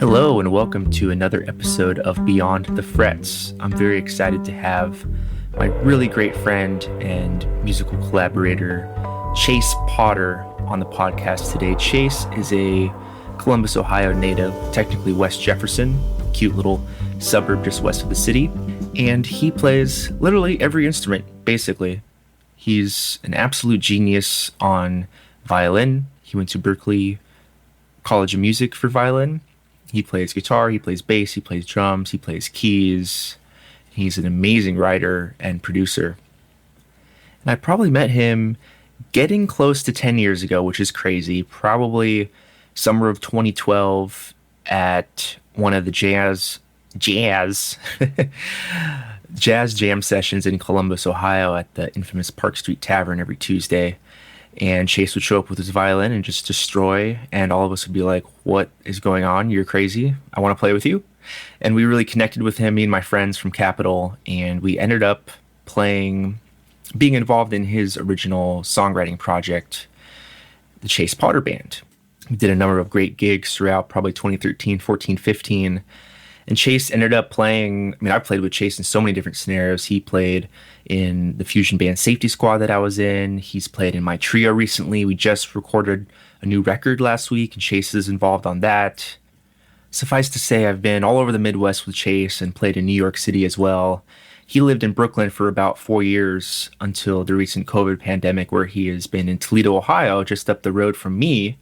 Hello and welcome to another episode of Beyond the Frets. I'm very excited to have my really great friend and musical collaborator, Chase Potter, on the podcast today. Chase is a Columbus, Ohio native, technically West Jefferson, cute little suburb just west of the city, and he plays literally every instrument, basically. He's an absolute genius on violin. He went to Berklee College of Music for violin. He plays guitar, he plays bass, he plays drums, he plays keys. He's an amazing writer and producer. And I probably met him getting close to 10 years ago, which is crazy. Probably summer of 2012 at one of the jazz jam sessions in Columbus, Ohio at the infamous Park Street Tavern every Tuesday. And Chase would show up with his violin and just destroy, and all of us would be like, what is going on? You're crazy. I want to play with you. And we really connected with him, me and my friends from Capitol, and we ended up being involved in his original songwriting project, the Chase Potter Band. We did a number of great gigs throughout probably 2013, 14, 15. And Chase ended up playing, I played with Chase in so many different scenarios. He played in the fusion band Safety Squad that I was in. He's played in my trio recently. We just recorded a new record last week, and Chase is involved on that. Suffice to say, I've been all over the Midwest with Chase and played in New York City as well. He lived in Brooklyn for about 4 years until the recent COVID pandemic, where he has been in Toledo, Ohio, just up the road from me.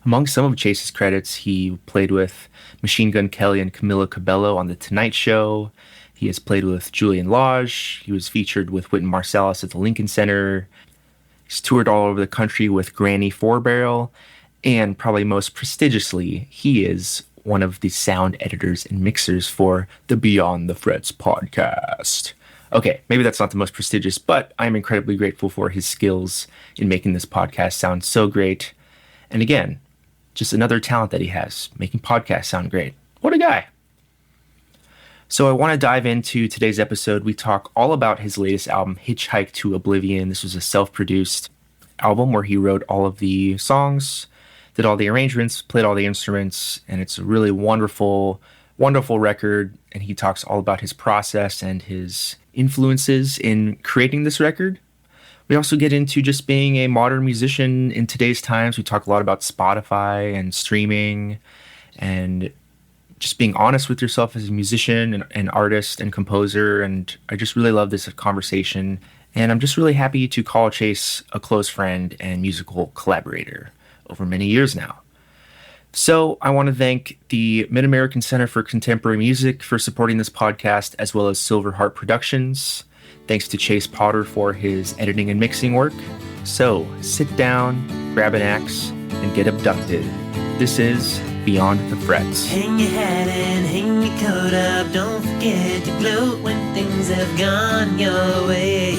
Among some of Chase's credits, he played with Machine Gun Kelly and Camila Cabello on The Tonight Show. He has played with Julian Lage. He was featured with Wynton Marsalis at the Lincoln Center. He's toured all over the country with Granny Four Barrel. And probably most prestigiously, he is one of the sound editors and mixers for the Beyond the Frets podcast. Okay, maybe that's not the most prestigious, but I'm incredibly grateful for his skills in making this podcast sound so great. And again, just another talent that he has, making podcasts sound great. What a guy. So I want to dive into today's episode. We talk all about his latest album, Hitchhike to Oblivion. This was a self-produced album where he wrote all of the songs, did all the arrangements, played all the instruments, and it's a really wonderful, wonderful record. And he talks all about his process and his influences in creating this record. We also get into just being a modern musician in today's times. We talk a lot about Spotify and streaming and just being honest with yourself as a musician and artist and composer. And I just really love this conversation. And I'm just really happy to call Chase a close friend and musical collaborator over many years now. So I want to thank the Mid-American Center for Contemporary Music for supporting this podcast, as well as Silver Heart Productions. Thanks to Chase Potter for his editing and mixing work. So sit down, grab an axe, and get abducted. This is Beyond the Frets. Hang your hat and hang your coat up. Don't forget to gloat when things have gone your way.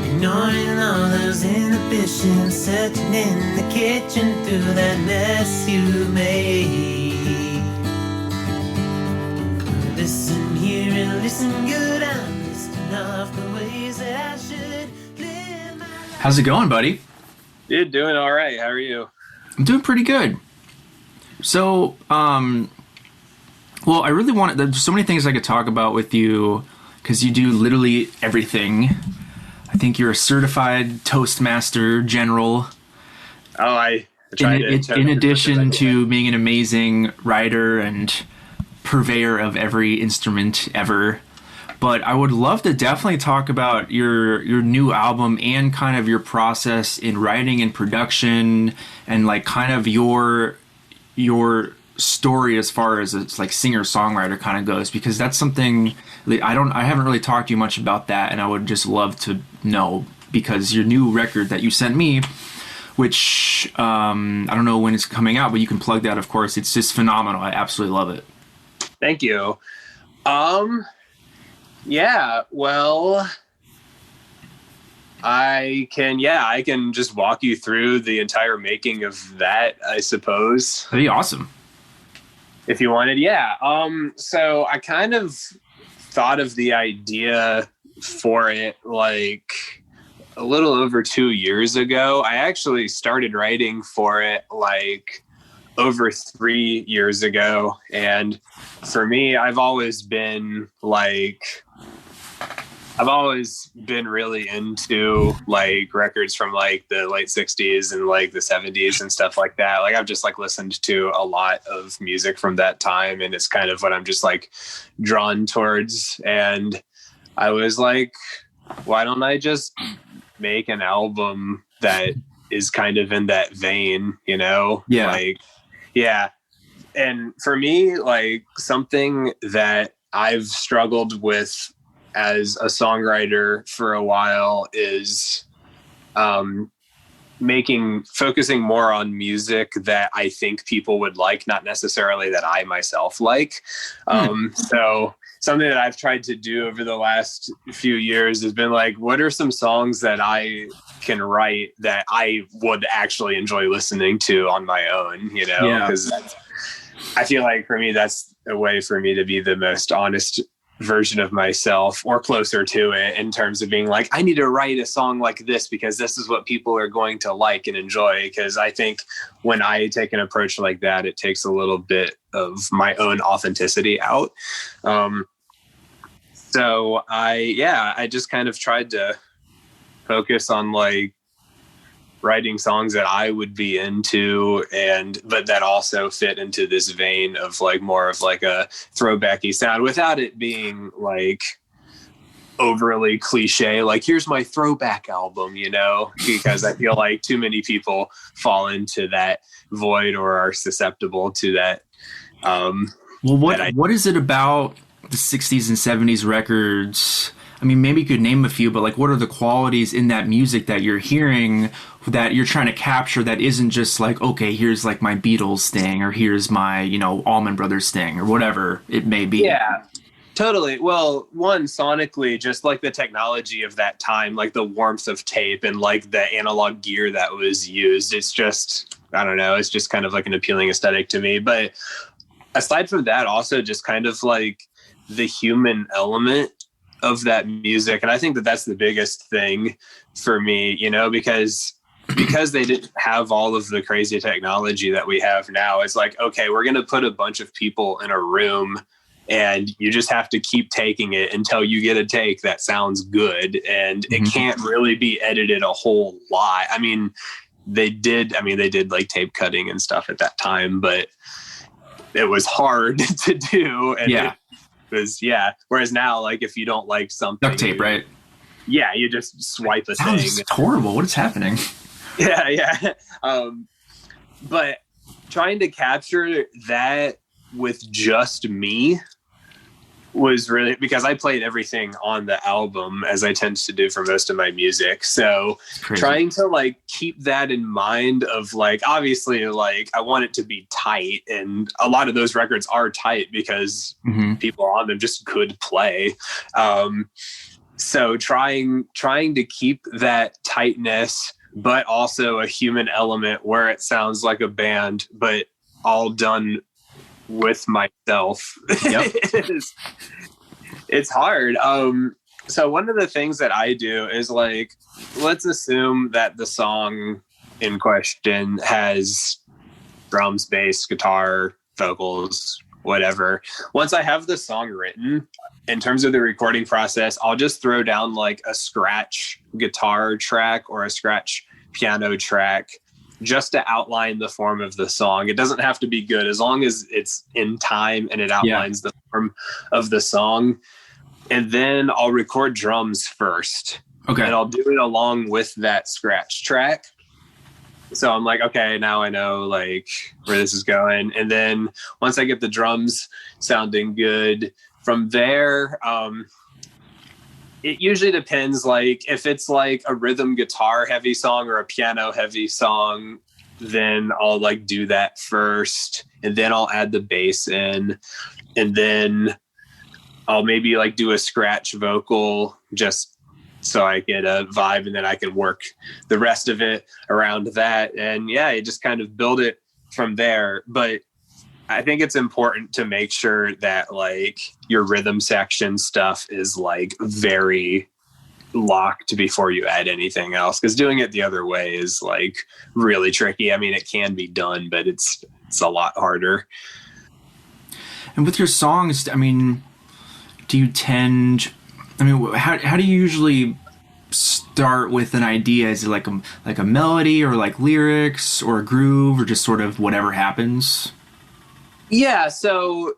Ignoring all those inhibitions, searching in the kitchen through that mess you made. Listen here and listen good. I'm listing off the ways that I should live my life. How's it going, buddy? Dude, doing all right. How are you? I'm doing pretty good. So, I really wanted, there's so many things I could talk about with you because you do literally everything. I think you're a certified Toastmaster general. Oh, I try to. In addition to being an amazing writer and purveyor of every instrument ever. But I would love to definitely talk about your new album and kind of your process in writing and production and like kind of your story as far as it's like singer-songwriter kind of goes, because that's something I haven't really talked to you much about that, and I would just love to know, because your new record that you sent me, which I don't know when it's coming out, but you can plug that, of course. It's just phenomenal. I absolutely love it. Thank you. Yeah, well, I can just walk you through the entire making of that, I suppose. That'd be awesome. If you wanted, yeah. So I kind of thought of the idea for it like a little over 2 years ago. I actually started writing for it like over 3 years ago. And for me, I've always been really into like records from like the late 60s and like the 70s and stuff like that. Like I've just like listened to a lot of music from that time, and it's kind of what I'm just like drawn towards. And I was like, why don't I just make an album that is kind of in that vein, you know? Yeah. Like, yeah. And for me, like something that I've struggled with as a songwriter for a while is focusing more on music that I think people would like, not necessarily that I myself like. So something that I've tried to do over the last few years has been like, what are some songs that I can write that I would actually enjoy listening to on my own, you know? Because I feel like for me, that's a way for me to be the most honest version of myself, or closer to it, in terms of being like, I need to write a song like this because this is what people are going to like and enjoy. Because I think when I take an approach like that, it takes a little bit of my own authenticity out. So I just kind of tried to focus on like writing songs that I would be into, but that also fit into this vein of like more of like a throwbacky sound without it being like overly cliche, like here's my throwback album, you know, because I feel like too many people fall into that void or are susceptible to that. Well, what is it about the 60s and 70s records? I mean, maybe you could name a few, but like, what are the qualities in that music that you're hearing that you're trying to capture that isn't just like, okay, here's like my Beatles thing, or here's my, you know, Allman Brothers thing, or whatever it may be? Yeah, totally. Well, one, sonically, just like the technology of that time, like the warmth of tape and like the analog gear that was used. It's just, I don't know, it's just kind of like an appealing aesthetic to me. But aside from that, also just kind of like the human element of that music. And I think that that's the biggest thing for me, you know, because they didn't have all of the crazy technology that we have now. It's like, okay, we're going to put a bunch of people in a room and you just have to keep taking it until you get a take that sounds good. And it can't really be edited a whole lot. I mean, they did like tape cutting and stuff at that time, but it was hard to do. And whereas now, like if you don't like something, duct tape, right? Yeah, you just swipe a thing. Sounds horrible. What is happening? Yeah. But trying to capture that with just me was really, because I played everything on the album, as I tend to do for most of my music. So trying to like keep that in mind of like, obviously like I want it to be tight, and a lot of those records are tight because people on them just could play. So trying to keep that tightness, but also a human element where it sounds like a band, but all done with myself. Yep. It's hard. So one of the things that I do is like, let's assume that the song in question has drums, bass, guitar, vocals, whatever. Once I have the song written, in terms of the recording process, I'll just throw down like a scratch guitar track or a scratch piano track just to outline the form of the song. It doesn't have to be good, as long as it's in time and it outlines the form of the song. And then I'll record drums first. Okay. And I'll do it along with that scratch track. So I'm like, okay, now I know like where this is going. And then once I get the drums sounding good, from there, it usually depends. Like if it's like a rhythm guitar heavy song or a piano heavy song, then I'll like do that first, and then I'll add the bass in, and then I'll maybe like do a scratch vocal just so I get a vibe, and then I can work the rest of it around that. And yeah, you just kind of build it from there. But I think it's important to make sure that like your rhythm section stuff is like very locked before you add anything else, because doing it the other way is like really tricky. I mean, it can be done, but it's it's a lot harder. And with your songs, I mean, do you tend, I mean, how do you usually start with an idea? Is it like a melody or like lyrics or a groove or just sort of whatever happens? Yeah, so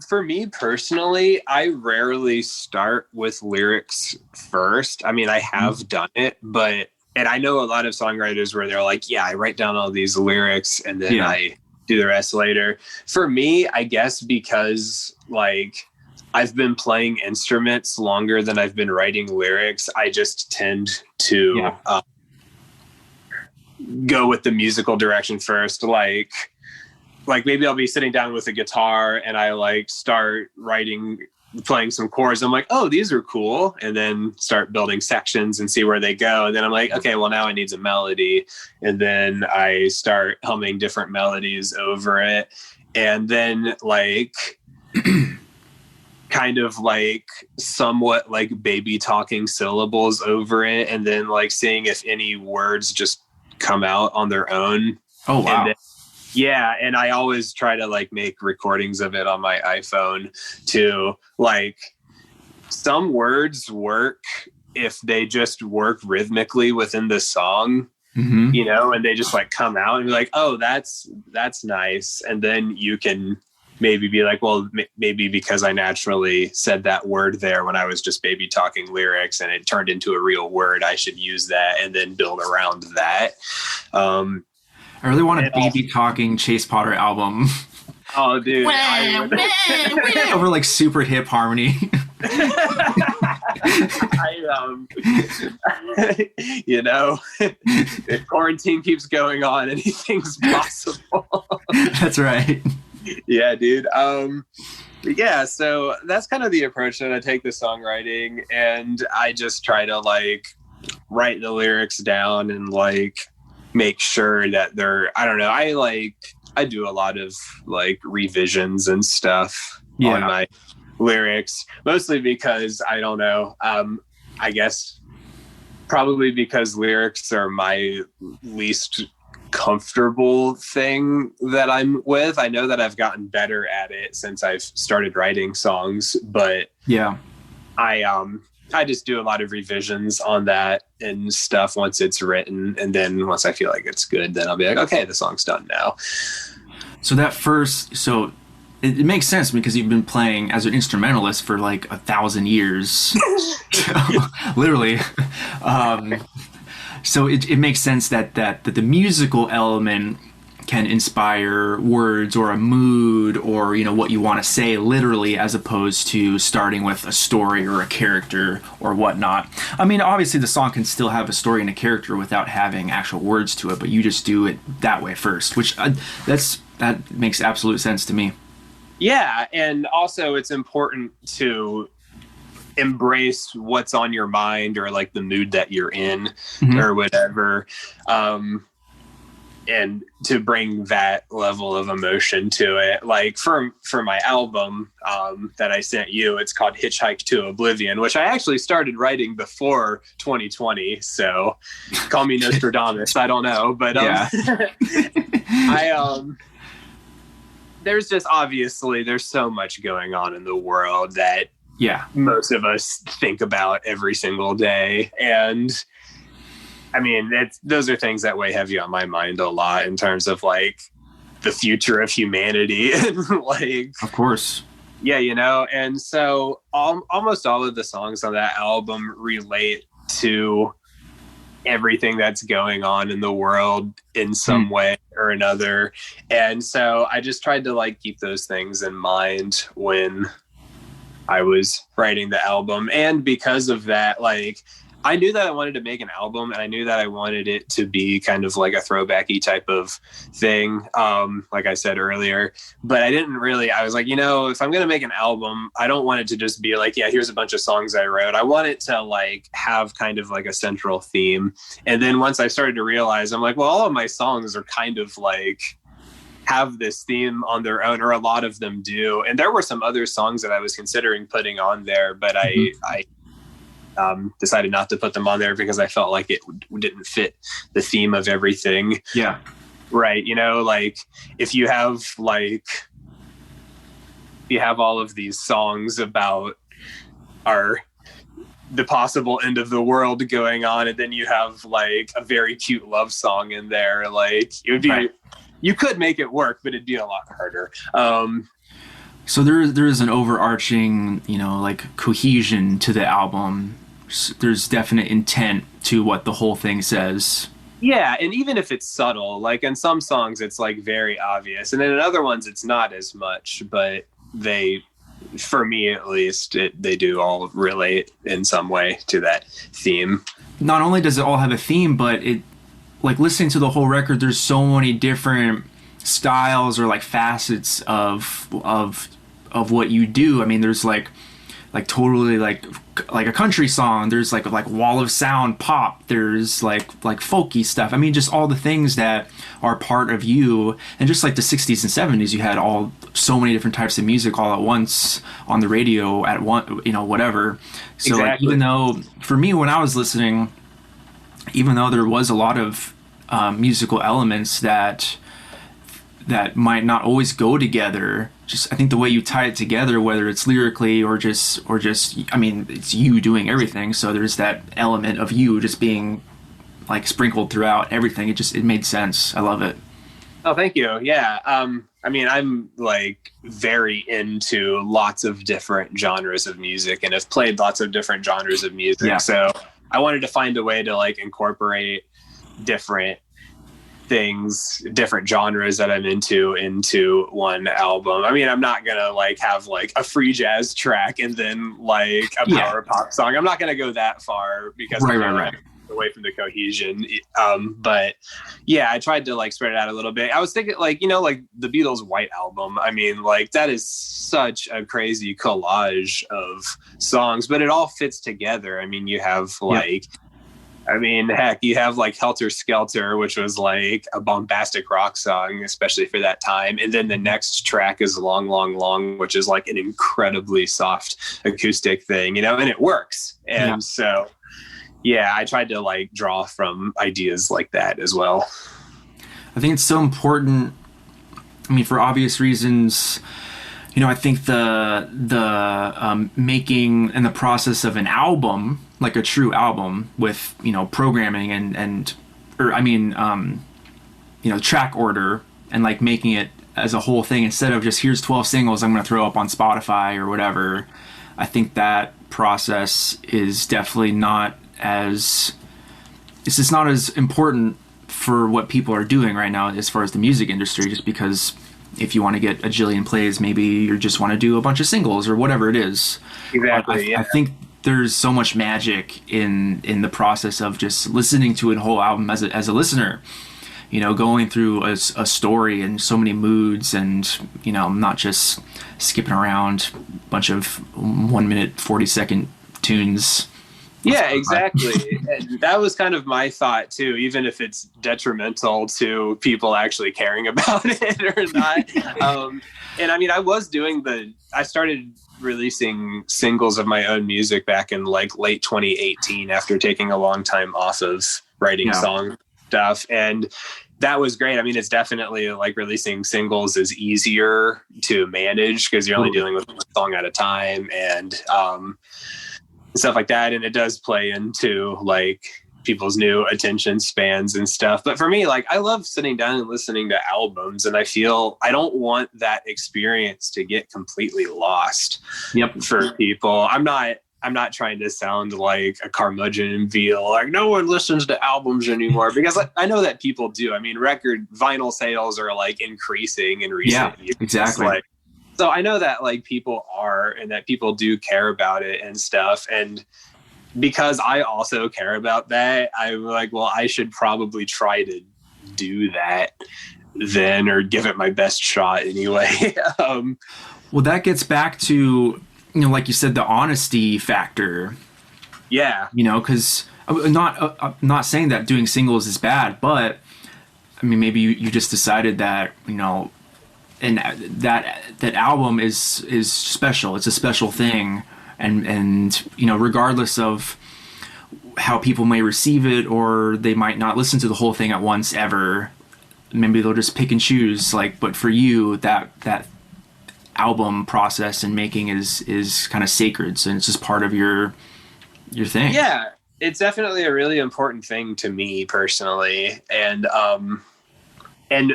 for me personally, I rarely start with lyrics first. I mean, I have done it, and I know a lot of songwriters where they're like, yeah, I write down all these lyrics and then I do the rest later. For me, I guess because like I've been playing instruments longer than I've been writing lyrics, I just tend to go with the musical direction first. Like maybe I'll be sitting down with a guitar and I like start playing some chords. I'm like, oh, these are cool. And then start building sections and see where they go. And then I'm like, okay, well now I need some melody. And then I start humming different melodies over it. And then like kind of like somewhat like baby talking syllables over it. And then like seeing if any words just come out on their own. Oh, wow. Yeah, and I always try to like make recordings of it on my iPhone too. Like some words work if they just work rhythmically within the song, you know, and they just like come out and be like, oh, that's nice. And then you can maybe be like, well, maybe because I naturally said that word there when I was just baby talking lyrics and it turned into a real word, I should use that and then build around that. I really want a baby talking Chase Potter album. Oh, dude. Over like super hip harmony. You know, if quarantine keeps going on, anything's possible. That's right. Yeah, dude. Yeah, so that's kind of the approach that I take to songwriting, and I just try to like write the lyrics down and like make sure that I don't know, I do a lot of like revisions and stuff on my lyrics, mostly because I don't know, I guess probably because lyrics are my least comfortable thing that I'm with. I know that I've gotten better at it since I've started writing songs, but I just do a lot of revisions on that and stuff once it's written. And then once I feel like it's good, then I'll be like, okay, the song's done now. So it makes sense because you've been playing as an instrumentalist for like 1,000 years, literally. So it makes sense that the musical element can inspire words or a mood or, you know, what you want to say literally, as opposed to starting with a story or a character or whatnot. I mean, obviously the song can still have a story and a character without having actual words to it, but you just do it that way first, which that makes absolute sense to me. Yeah, and also it's important to embrace what's on your mind or like the mood that you're in or whatever. And to bring that level of emotion to it. Like for my album that I sent you, it's called Hitchhike to Oblivion, which I actually started writing before 2020. So call me Nostradamus. I don't know. But there's just obviously there's so much going on in the world that most of us think about every single day. And I mean, those are things that weigh heavy on my mind a lot in terms of like the future of humanity and like, of course. Yeah, you know, and so almost all of the songs on that album relate to everything that's going on in the world in some way or another. And so I just tried to like keep those things in mind when I was writing the album. And because of that, like, I knew that I wanted to make an album and I knew that I wanted it to be kind of like a throwbacky type of thing. Like I said earlier, but I was like, you know, if I'm going to make an album, I don't want it to just be like, yeah, here's a bunch of songs I wrote. I want it to like have kind of like a central theme. And then once I started to realize, I'm like, well, all of my songs are kind of like have this theme on their own, or a lot of them do. And there were some other songs that I was considering putting on there, but I decided not to put them on there because I felt like it didn't fit the theme of everything. Yeah. right? You know, like if you have all of these songs about the possible end of the world going on, and then you have like a very cute love song in there, like it would be right. You could make it work, but it'd be a lot harder. So there is an overarching, like cohesion to the album. There's definite intent to what the whole thing says. Yeah, and even if it's subtle, like in some songs it's like very obvious, and then in other ones it's not as much, but they, for me at least, they do all relate in some way to that theme. Not only does it all have a theme, but it, like listening to the whole record, there's so many different styles or like facets of what you do. I mean, there's like totally like a country song. There's like wall of sound pop. There's like folky stuff. I mean, just all the things that are part of you. And just like the 60s and 70s, you had so many different types of music all at once on the radio at one, whatever. So exactly. Like, even though for me, when I was listening, even though there was a lot of musical elements that might not always go together, just I think the way you tie it together, whether it's lyrically or just I mean, it's you doing everything, so there's that element of you just being like sprinkled throughout everything. It made sense. I love it. Oh, thank you. Yeah. I mean, I'm like very into lots of different genres of music and have played lots of different genres of music. Yeah. So I wanted to find a way to like incorporate different things, different genres that I'm into one album. I mean, I'm not gonna like have like a free jazz track and then like a power pop song. I'm not gonna go that far because right. Away from the cohesion. But yeah, I tried to like spread it out a little bit. I was thinking like, like the Beatles' White Album. I mean, like that is such a crazy collage of songs, but it all fits together. I mean, you have like I mean, heck, you have like Helter Skelter, which was like a bombastic rock song, especially for that time. And then the next track is Long, Long, Long, which is like an incredibly soft acoustic thing, and it works. And so, yeah, I tried to like draw from ideas like that as well. I think it's so important. I mean, for obvious reasons, I think the making and the process of an album, like a true album with, programming and track order and like making it as a whole thing instead of just here's 12 singles I'm going to throw up on Spotify or whatever. I think that process is definitely not it's just not as important for what people are doing right now as far as the music industry, just because if you want to get a jillion plays, maybe you just want to do a bunch of singles or whatever it is. Exactly. I think there's so much magic in the process of just listening to a whole album as a listener, going through a story and so many moods and, not just skipping around a bunch of 1 minute, 40-second tunes. Yeah, exactly. And that was kind of my thought too, even if it's detrimental to people actually caring about it or not. And I mean, I started releasing singles of my own music back in like late 2018 after taking a long time off of writing song stuff. And that was great. I mean, it's definitely like releasing singles is easier to manage because you're only dealing with one song at a time and stuff like that. And it does play into like people's new attention spans and stuff. But for me, like I love sitting down and listening to albums, and I feel I don't want that experience to get completely lost for people. I'm not trying to sound like a curmudgeon and feel like no one listens to albums anymore because I know that people do. I mean, vinyl sales are like increasing in recent years. Exactly. So I know that like people are, and that people do care about it and stuff. And because I also care about that, I'm like, well, I should probably try to do that then, or give it my best shot anyway. Well, that gets back to, like you said, the honesty factor. Yeah. Because I'm not saying that doing singles is bad, but I mean, maybe you just decided that, and that album is special. It's a special thing, and regardless of how people may receive it, or they might not listen to the whole thing at once ever. maybe they'll just pick and choose, like, but for you, that album process and making is kind of sacred, so it's just part of your thing. Yeah, it's definitely a really important thing to me personally, and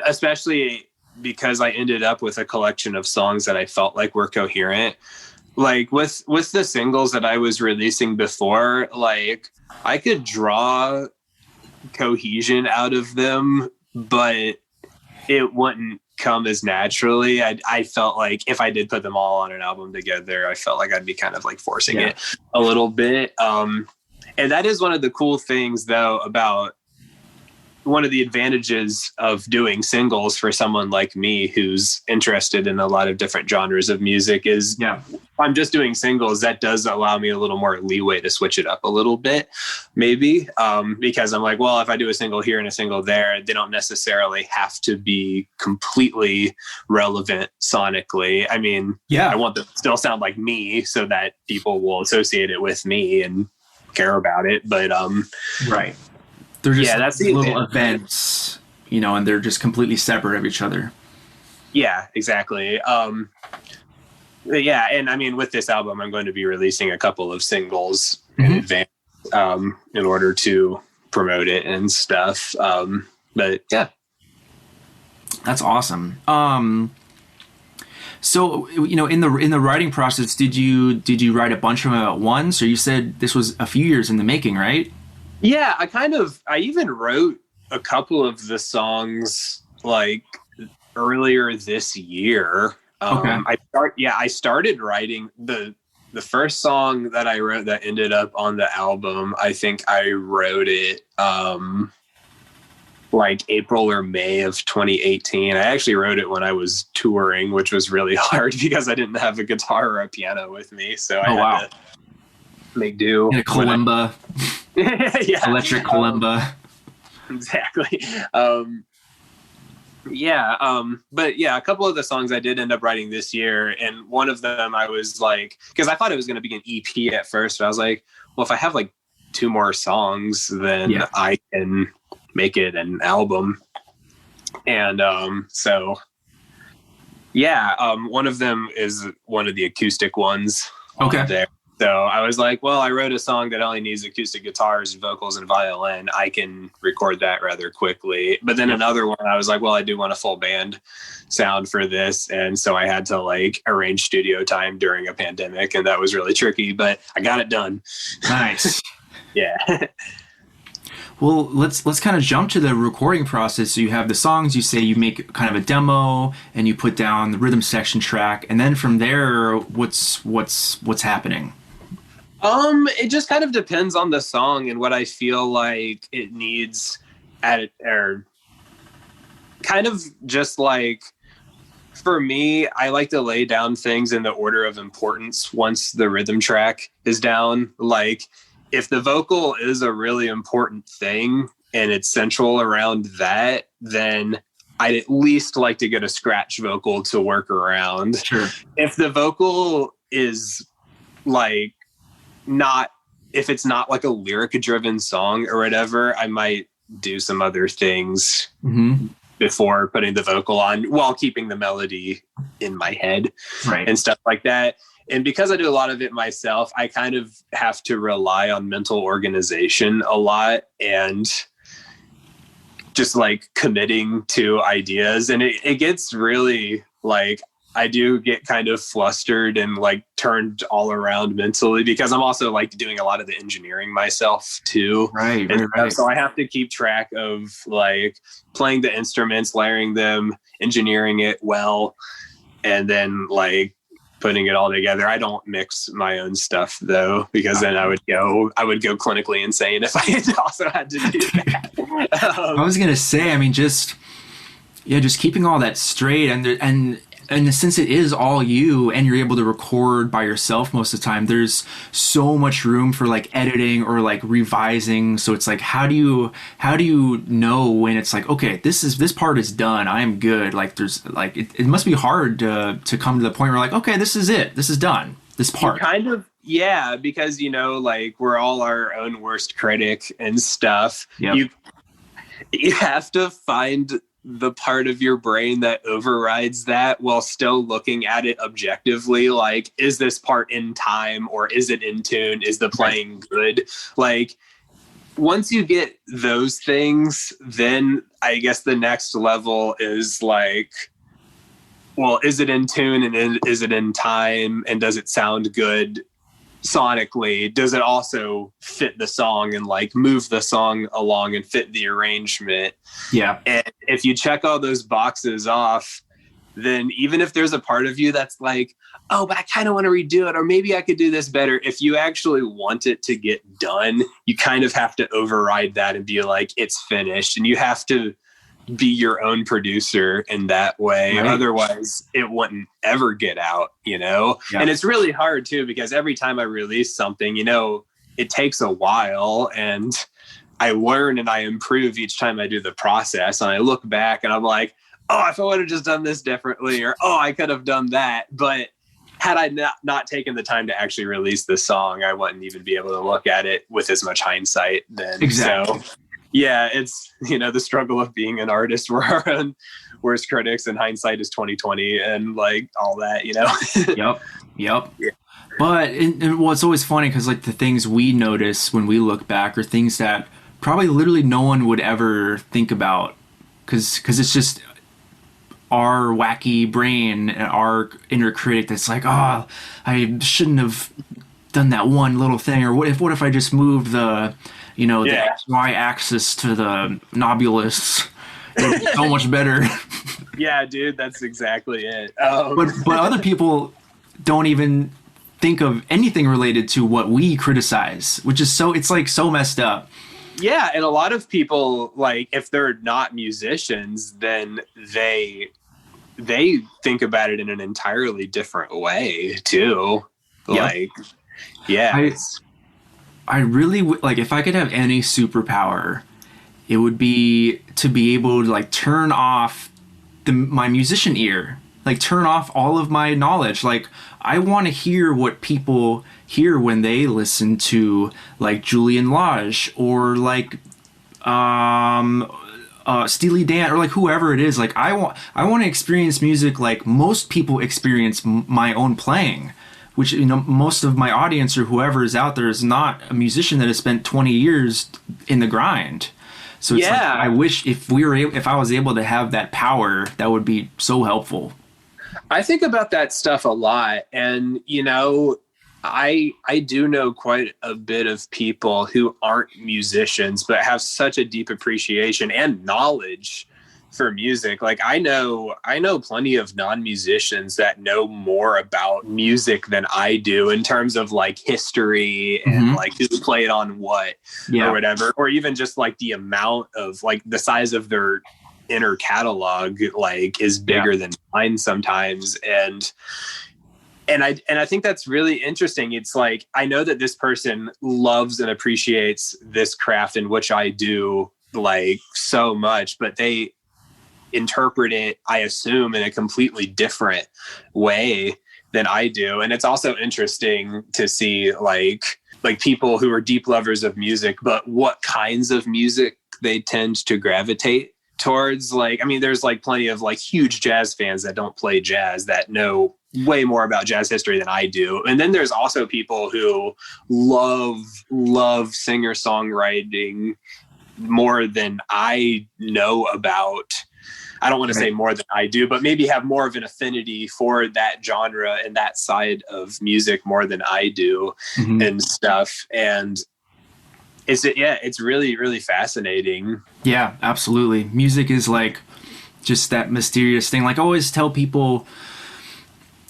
especially because I ended up with a collection of songs that I felt like were coherent. Like with the singles that I was releasing before, like I could draw cohesion out of them, but it wouldn't come as naturally. I felt like if I did put them all on an album together, I felt like I'd be kind of like forcing it a little bit. And that is one of the cool things, though, about one of the advantages of doing singles for someone like me who's interested in a lot of different genres of music is if I'm just doing singles, that does allow me a little more leeway to switch it up a little bit, maybe, because I'm like, well, if I do a single here and a single there, they don't necessarily have to be completely relevant sonically. I mean, I want them to still sound like me so that people will associate it with me and care about it. But right. They're just that's the little events, you know, and they're just completely separate of each other. Yeah, exactly. And I mean, with this album, I'm going to be releasing a couple of singles in advance in order to promote it and stuff. But yeah, that's awesome. So, you know, in the writing process, did you write a bunch of them at once, or you said this was a few years in the making, right? Yeah, I even wrote a couple of the songs like earlier this year. Okay. I started writing the first song that I wrote that ended up on the album. I think I wrote it like April or May of 2018. I actually wrote it when I was touring, which was really hard because I didn't have a guitar or a piano with me. So I had to make do. In a kalimba. Electric kalimba. Exactly. But yeah, a couple of the songs I did end up writing this year, and one of them I was like, because I thought it was going to be an EP at first, but I was like, well, if I have like 2 more songs, then I can make it an album. And one of them is one of the acoustic ones. Okay. There. So I was like, well, I wrote a song that only needs acoustic guitars, vocals, and violin. I can record that rather quickly. But then another one, I was like, well, I do want a full band sound for this. And so I had to like arrange studio time during a pandemic. And that was really tricky, but I got it done. Nice. Yeah. Well, let's kind of jump to the recording process. So you have the songs, you say you make kind of a demo and you put down the rhythm section track. And then from there, what's happening? It just kind of depends on the song and what I feel like it needs or kind of just like, for me, I like to lay down things in the order of importance once the rhythm track is down. Like if the vocal is a really important thing and it's central around that, then I'd at least like to get a scratch vocal to work around. Sure. If the vocal is like if it's not like a lyric driven song or whatever, I might do some other things before putting the vocal on while keeping the melody in my head and stuff like that. And because I do a lot of it myself, I kind of have to rely on mental organization a lot and just like committing to ideas. And it gets really like, I do get kind of flustered and like turned all around mentally because I'm also like doing a lot of the engineering myself too. Right. So I have to keep track of like playing the instruments, layering them, engineering it well, and then like putting it all together. I don't mix my own stuff though, because then I would go clinically insane if I also had to do that. I was going to say, I mean, just keeping all that straight and since it is all you and you're able to record by yourself most of the time, there's so much room for like editing or like revising. So it's like, how do you know when it's like, okay, this part is done, I'm good. Like there's like, it must be hard to come to the point where like, okay, this is it. This is done. This part. Kind of, yeah, because like we're all our own worst critic and stuff. Yep. You have to find the part of your brain that overrides that while still looking at it objectively. Like, is this part in time or is it in tune? Is the playing good? Like, once you get those things, then I guess the next level is like, well, is it in tune and is it in time? And does it sound good sonically? Does it also fit the song and like move the song along and fit the arrangement? Yeah. And if you check all those boxes off, then even if there's a part of you that's like, oh, but I kind of want to redo it, or maybe I could do this better. If you actually want it to get done, you kind of have to override that and be like, it's finished. And you have to be your own producer in that way. Right. Otherwise, it wouldn't ever get out, you know? Yeah. And it's really hard too, because every time I release something, you know, it takes a while and I learn and I improve each time I do the process. And I look back and I'm like, oh, if I would have just done this differently, or, oh, I could have done that. But had I not taken the time to actually release the song, I wouldn't even be able to look at it with as much hindsight then. Exactly. So, yeah, it's, you know, the struggle of being an artist. We're our own worst critics, and hindsight is 2020, and like all that, you know. Yep. Yeah. But and well, it's always funny because like the things we notice when we look back are things that probably literally no one would ever think about, because it's just our wacky brain and our inner critic that's like, oh, I shouldn't have done that one little thing, or what if I just moved the, you know, the XY axis to the nobulus? It'd be so much better. Yeah, dude, that's exactly it. But other people don't even think of anything related to what we criticize, which is it's like so messed up. Yeah, and a lot of people, like, if they're not musicians, then they think about it in an entirely different way too. Yeah. Like, yeah, I really like, if I could have any superpower, it would be to be able to like turn off my musician ear, like turn off all of my knowledge. Like, I want to hear what people hear when they listen to like Julian Lage or like Steely Dan or like whoever it is. Like, I want to experience music like most people experience my own playing, which, you know, most of my audience or whoever is out there is not a musician that has spent 20 years in the grind. So it's like, I wish if I was able to have that power, that would be so helpful. I think about that stuff a lot, and you know, I do know quite a bit of people who aren't musicians but have such a deep appreciation and knowledge for music. Like, I know plenty of non-musicians that know more about music than I do in terms of like history and like who played on what or whatever, or even just like the amount of like the size of their inner catalog like is bigger than mine sometimes. And I think that's really interesting. It's like, I know that this person loves and appreciates this craft in which I do like so much, but they interpret it, I assume, in a completely different way than I do. And it's also interesting to see like people who are deep lovers of music, but what kinds of music they tend to gravitate towards. Like, I mean, there's like plenty of like huge jazz fans that don't play jazz that know way more about jazz history than I do. And then there's also people who love singer-songwriting more than I know about. I don't want to say more than I do, but maybe have more of an affinity for that genre and that side of music more than I do and stuff. And it's really, really fascinating. Yeah, absolutely. Music is like just that mysterious thing. Like, I always tell people,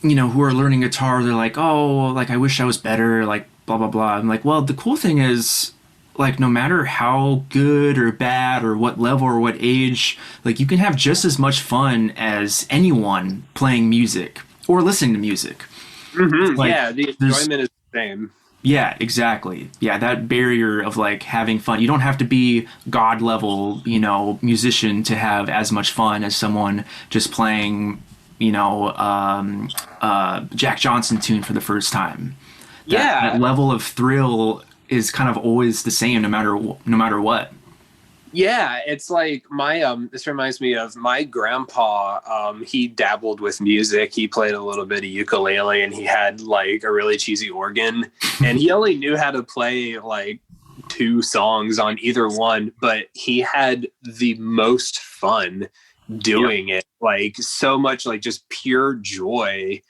you know, who are learning guitar, they're like, oh, like, I wish I was better, like, blah, blah, blah. I'm like, well, the cool thing is, like, no matter how good or bad or what level or what age, like, you can have just as much fun as anyone playing music or listening to music. Like, yeah, the enjoyment is the same. Yeah, exactly. Yeah, that barrier of like having fun. You don't have to be God level, you know, musician to have as much fun as someone just playing, you know, Jack Johnson tune for the first time. That level of thrill is kind of always the same no matter what. Yeah, it's like my this reminds me of my grandpa. He dabbled with music. He played a little bit of ukulele, and he had like a really cheesy organ, and he only knew how to play like 2 songs on either one, but he had the most fun doing it. Like so much like just pure joy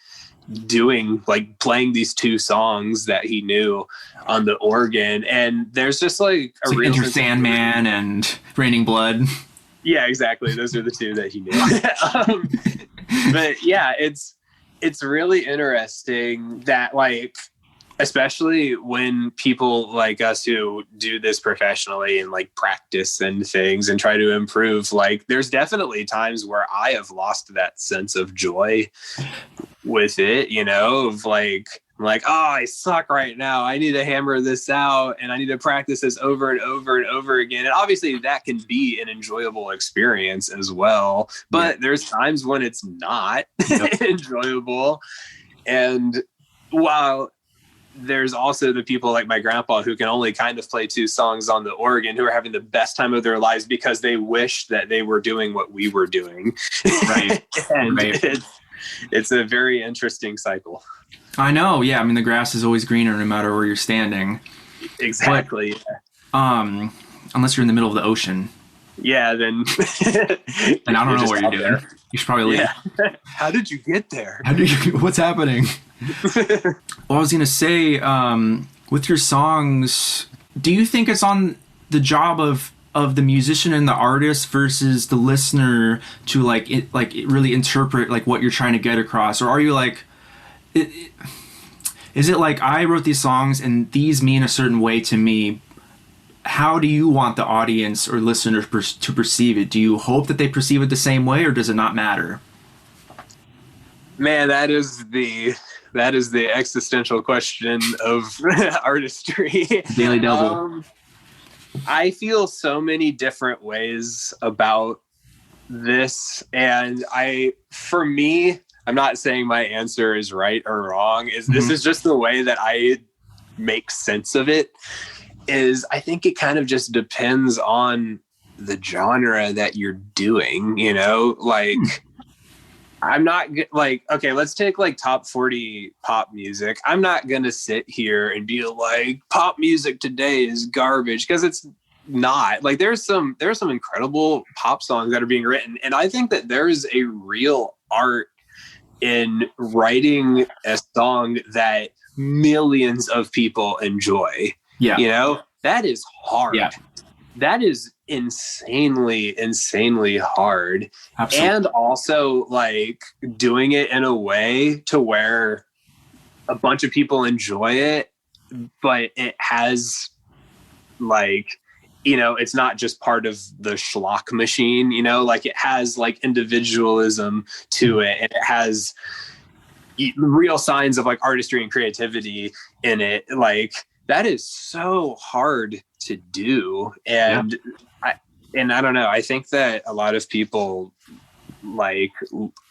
doing like playing these 2 songs that he knew on the organ. And there's just like a Like real Enter Sandman and Raining Blood. Yeah, exactly. Those are the 2 that he knew. But yeah, it's really interesting that like, especially when people like us who do this professionally and like practice and things and try to improve, like there's definitely times where I have lost that sense of joy with it, you know, of like, I'm like, oh, I suck right now. I need to hammer this out and I need to practice this over and over and over again. And obviously that can be an enjoyable experience as well. But there's times when it's not enjoyable. And while there's also the people like my grandpa who can only kind of play 2 songs on the organ, who are having the best time of their lives because they wish that they were doing what we were doing. Right. And it's a very interesting cycle. I know. Yeah. I mean, the grass is always greener no matter where you're standing. Exactly. But, unless you're in the middle of the ocean. Yeah. Then. And I don't know what you're doing. There. You should probably leave. Yeah. How did you get there? What's happening? Well, I was going to say, with your songs, do you think it's on the job of the musician and the artist versus the listener to really interpret like what you're trying to get across? Or are you like, is it like I wrote these songs and these mean a certain way to me? How do you want the audience or listener to perceive it? Do you hope that they perceive it the same way, or does it not matter? Man, that is the existential question of artistry. Daily Double. I feel so many different ways about this, and for me, I'm not saying my answer is right or wrong. This is just the way that I make sense of it. I think it kind of just depends on the genre that you're doing, you know, like. I'm not like, okay, let's take like top 40 pop music. I'm not going to sit here and be like, pop music today is garbage, because it's not. Like there's some incredible pop songs that are being written. And I think that there's a real art in writing a song that millions of people enjoy. Yeah. You know, that is hard. Yeah. That is insanely hard. Absolutely. And also like doing it in a way to where a bunch of people enjoy it, but it has like, you know, it's not just part of the schlock machine, you know, like it has like individualism to it, and it has real signs of like artistry and creativity in it. Like that is so hard to do. And I don't know. I think that a lot of people like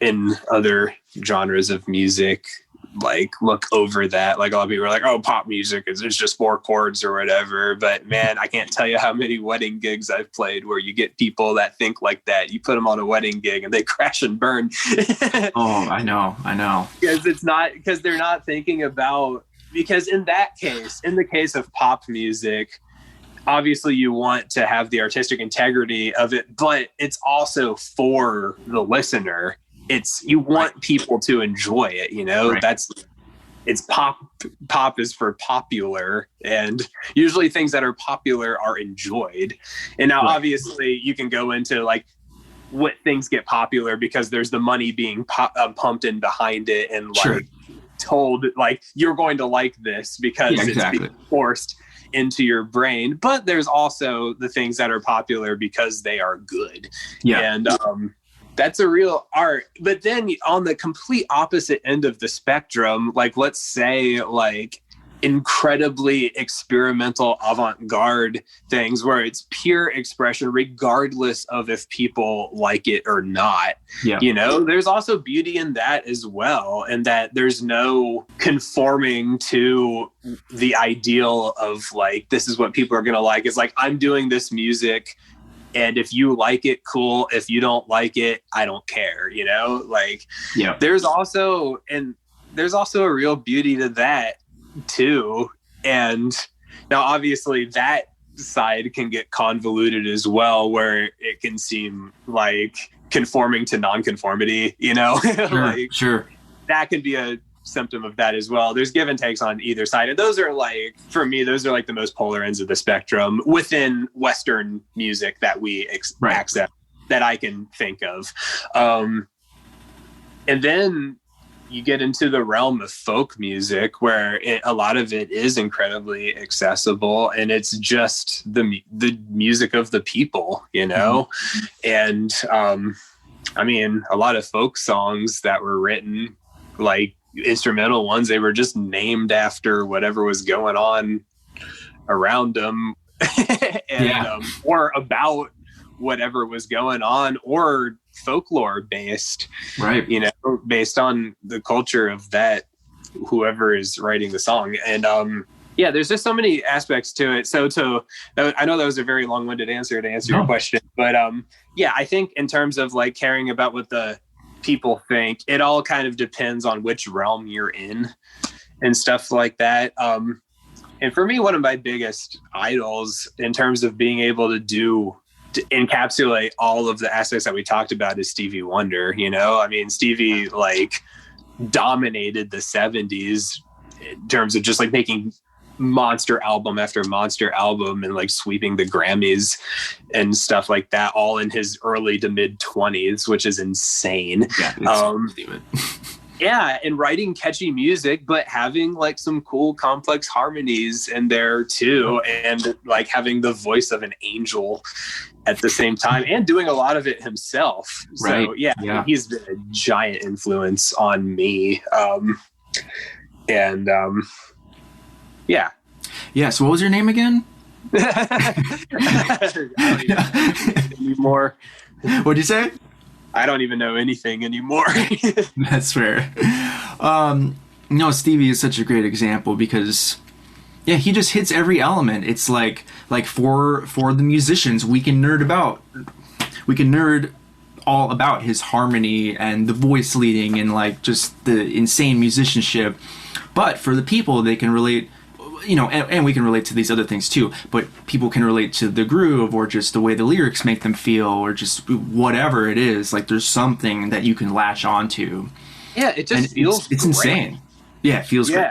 in other genres of music, like look over that. Like a lot of people are like, oh, pop music is just 4 chords or whatever. But man, I can't tell you how many wedding gigs I've played where you get people that think like that. You put them on a wedding gig and they crash and burn. Oh, I know. Because they're not thinking about, because in the case of pop music, obviously you want to have the artistic integrity of it, but it's also for the listener. You want people to enjoy it, you know. Right. It's pop is for popular, and usually things that are popular are enjoyed. And now obviously you can go into like what things get popular because there's the money being pumped in behind it, and like told like you're going to like this because it's being forced into your brain. But there's also the things that are popular because they are good. And that's a real art. But then on the complete opposite end of the spectrum, like let's say like incredibly experimental avant-garde things where it's pure expression regardless of if people like it or not. You know, there's also beauty in that as well, and that there's no conforming to the ideal of like this is what people are gonna like. It's like I'm doing this music And if you like it, cool. If you don't like it, I don't care, like Yeah. there's also a real beauty to that too. And now obviously that side can get convoluted as well, where it can seem like conforming to nonconformity, Sure, like sure. that can be a symptom of that as well. There's give and takes on either side, and those are like, for me, those are like the most polar ends of the spectrum within Western music that we Right. accept, that I can think of. And then you get into the realm of folk music, where a lot of it is incredibly accessible, and it's just the music of the people, And I mean, a lot of folk songs that were written, like instrumental ones, they were just named after whatever was going on around them, and or about whatever was going on, or folklore based, Right. based on the culture of that whoever is writing the song. And there's just so many aspects to it. So I know that was a very long-winded answer to answer your question, but I think in terms of like caring about what the people think, it all kind of depends on which realm you're in and stuff like that. And for me, one of my biggest idols in terms of being able to encapsulate all of the aspects that we talked about is Stevie Wonder. I mean, Stevie like dominated the 70s in terms of just like making monster album after monster album and like sweeping the Grammys and stuff like that, all in his early to mid 20s, which is insane. And writing catchy music, but having like some cool complex harmonies in there too, and like having the voice of an angel at the same time, and doing a lot of it himself. Right. So he's been a giant influence on me. Yeah, so what was your name again? Anymore. What'd you say? I don't even know anything anymore. That's fair. Stevie is such a great example because he just hits every element. It's like for the musicians, we can nerd all about his harmony and the voice leading and like just the insane musicianship. But for the people, they can relate, and we can relate to these other things too, but people can relate to the groove or just the way the lyrics make them feel or just whatever it is. Like there's something that you can latch onto. Yeah, it just feels it's insane. Yeah, it feels great.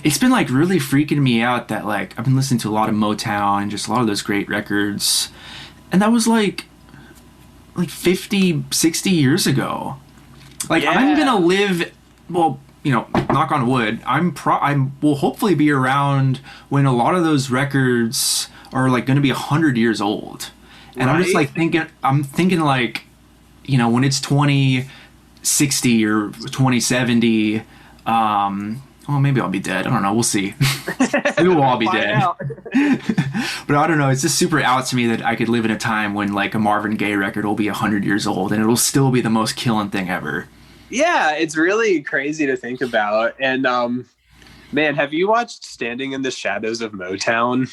It's been like really freaking me out that like I've been listening to a lot of Motown and just a lot of those great records. And that was like 50, 60 years ago. Like I'm going to live, well, knock on wood, I will hopefully be around when a lot of those records are like going to be 100 years old. And I'm just like thinking like, when it's 2060 or 2070, well, maybe I'll be dead. I don't know. We'll see. Maybe we'll all be dead. But I don't know. It's just super out to me that I could live in a time when like a Marvin Gaye record will be 100 years old and it'll still be the most killing thing ever. Yeah, it's really crazy to think about. And man, have you watched Standing in the Shadows of Motown?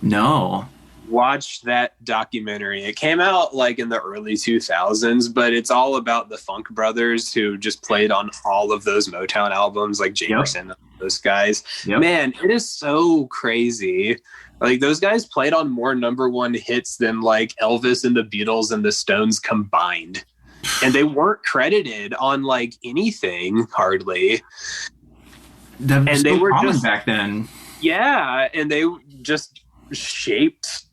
No. Watch that documentary. It came out like in the early 2000s, but it's all about the Funk Brothers who just played on all of those Motown albums, like Jamerson, those guys. Yep. Man, it is so crazy. Like those guys played on more number one hits than like Elvis and the Beatles and the Stones combined. And they weren't credited on like anything hardly. That was so common back then. Yeah, and they just shaped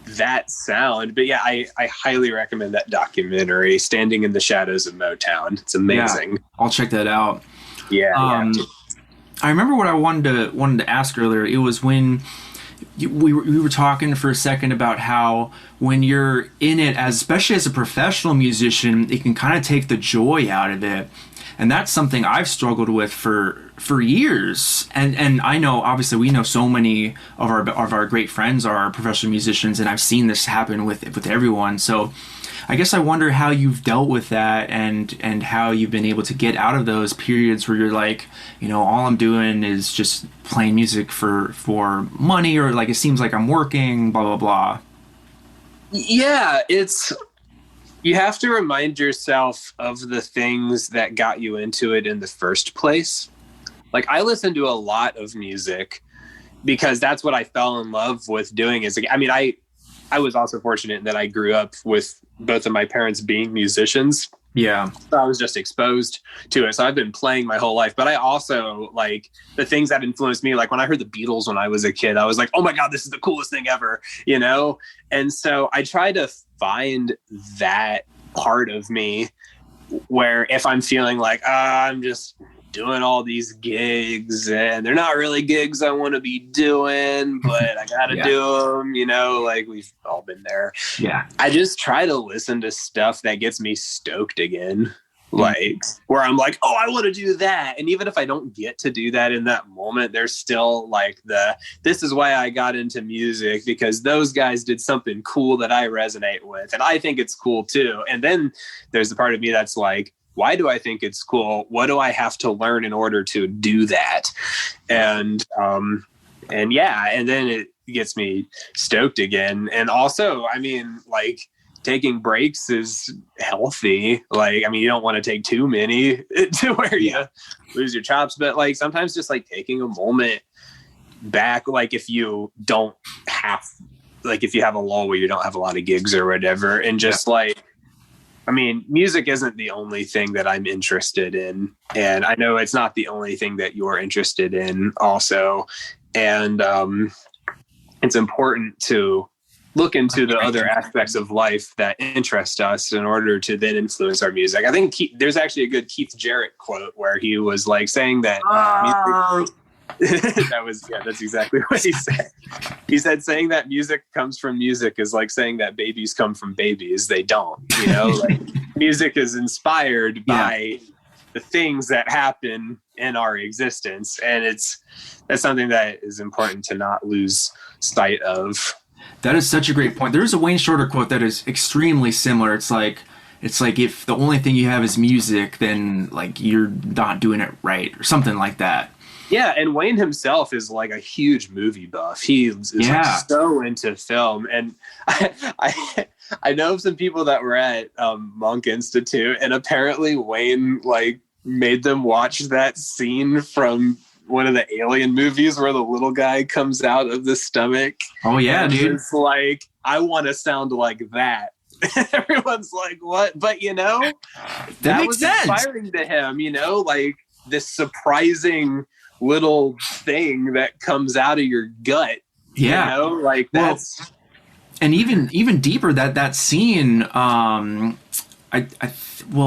that sound. But yeah, I highly recommend that documentary, Standing in the Shadows of Motown. It's amazing. Yeah, I'll check that out. Yeah. I remember what I wanted to ask earlier. It was when we were talking for a second about how when you're in it, especially as a professional musician, it can kind of take the joy out of it. And that's something I've struggled with for years. And I know, obviously, we know so many of our great friends are professional musicians, and I've seen this happen with everyone. So I guess I wonder how you've dealt with that, and how you've been able to get out of those periods where you're like, all I'm doing is just playing music for money, or like it seems like I'm working, blah blah blah. Yeah, you have to remind yourself of the things that got you into it in the first place. Like, I listen to a lot of music because that's what I fell in love with doing. I was also fortunate that I grew up with both of my parents being musicians. Yeah. So I was just exposed to it. So I've been playing my whole life, but I also like the things that influenced me. Like when I heard the Beatles when I was a kid, I was like, oh my God, this is the coolest thing ever, And so I try to find that part of me where if I'm feeling like, I'm just doing all these gigs and they're not really gigs I want to be doing, but I got to do them, like we've all been there. Yeah. I just try to listen to stuff that gets me stoked again. Like where I'm like, oh, I want to do that. And even if I don't get to do that in that moment, there's still like this is why I got into music, because those guys did something cool that I resonate with. And I think it's cool too. And then there's the part of me that's like, why do I think it's cool? What do I have to learn in order to do that? And then it gets me stoked again. And also, taking breaks is healthy. You don't want to take too many to where you lose your chops, but sometimes just taking a moment back, if you don't have, if you have a lull where you don't have a lot of gigs or whatever, and just music isn't the only thing that I'm interested in. And I know it's not the only thing that you're interested in also. And it's important to look into the other aspects of life that interest us in order to then influence our music. I think there's actually a good Keith Jarrett quote where he was saying that music, that's exactly what he said. He said saying that music comes from music is like saying that babies come from babies. They don't, music is inspired by the things that happen in our existence. And that's something that is important to not lose sight of. That is such a great point. There's a Wayne Shorter quote that is extremely similar. It's like if the only thing you have is music, then you're not doing it right, or something like that. Yeah, and Wayne himself is a huge movie buff. He is so into film, and I know some people that were at Monk Institute, and apparently Wayne made them watch that scene from one of the Alien movies where the little guy comes out of the stomach. Oh yeah, dude. It's I want to sound like that. Everyone's like, what? But that makes was sense. Inspiring to him, this surprising little thing that comes out of your gut. Yeah. That's and even deeper that scene,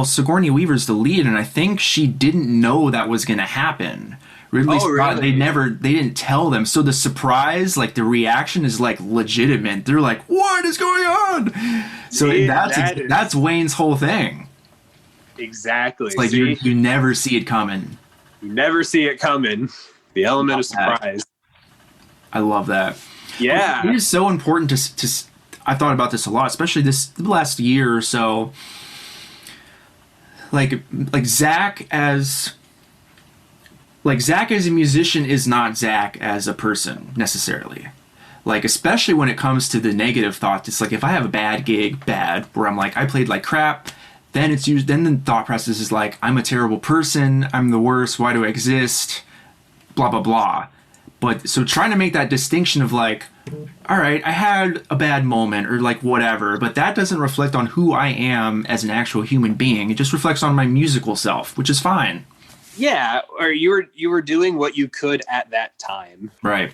Sigourney Weaver's the lead, and I think she didn't know that was going to happen. Ridley Scott, really? they didn't tell them. So the surprise, the reaction is legitimate. They're like, what is going on? So that's Wayne's whole thing. Exactly. It's you never see it coming. You never see it coming. The element of surprise. I love that. Yeah. It is so important to I thought about this a lot, especially the last year or so. Zach as a musician is not Zach as a person necessarily. Especially when it comes to the negative thoughts, it's if I have a bad gig, where I'm I played like crap, then then the thought process is I'm a terrible person, I'm the worst, why do I exist, blah blah blah. But so trying to make that distinction of all right, I had a bad moment or whatever, but that doesn't reflect on who I am as an actual human being. It just reflects on my musical self, which is fine. Yeah, or you were doing what you could at that time. Right.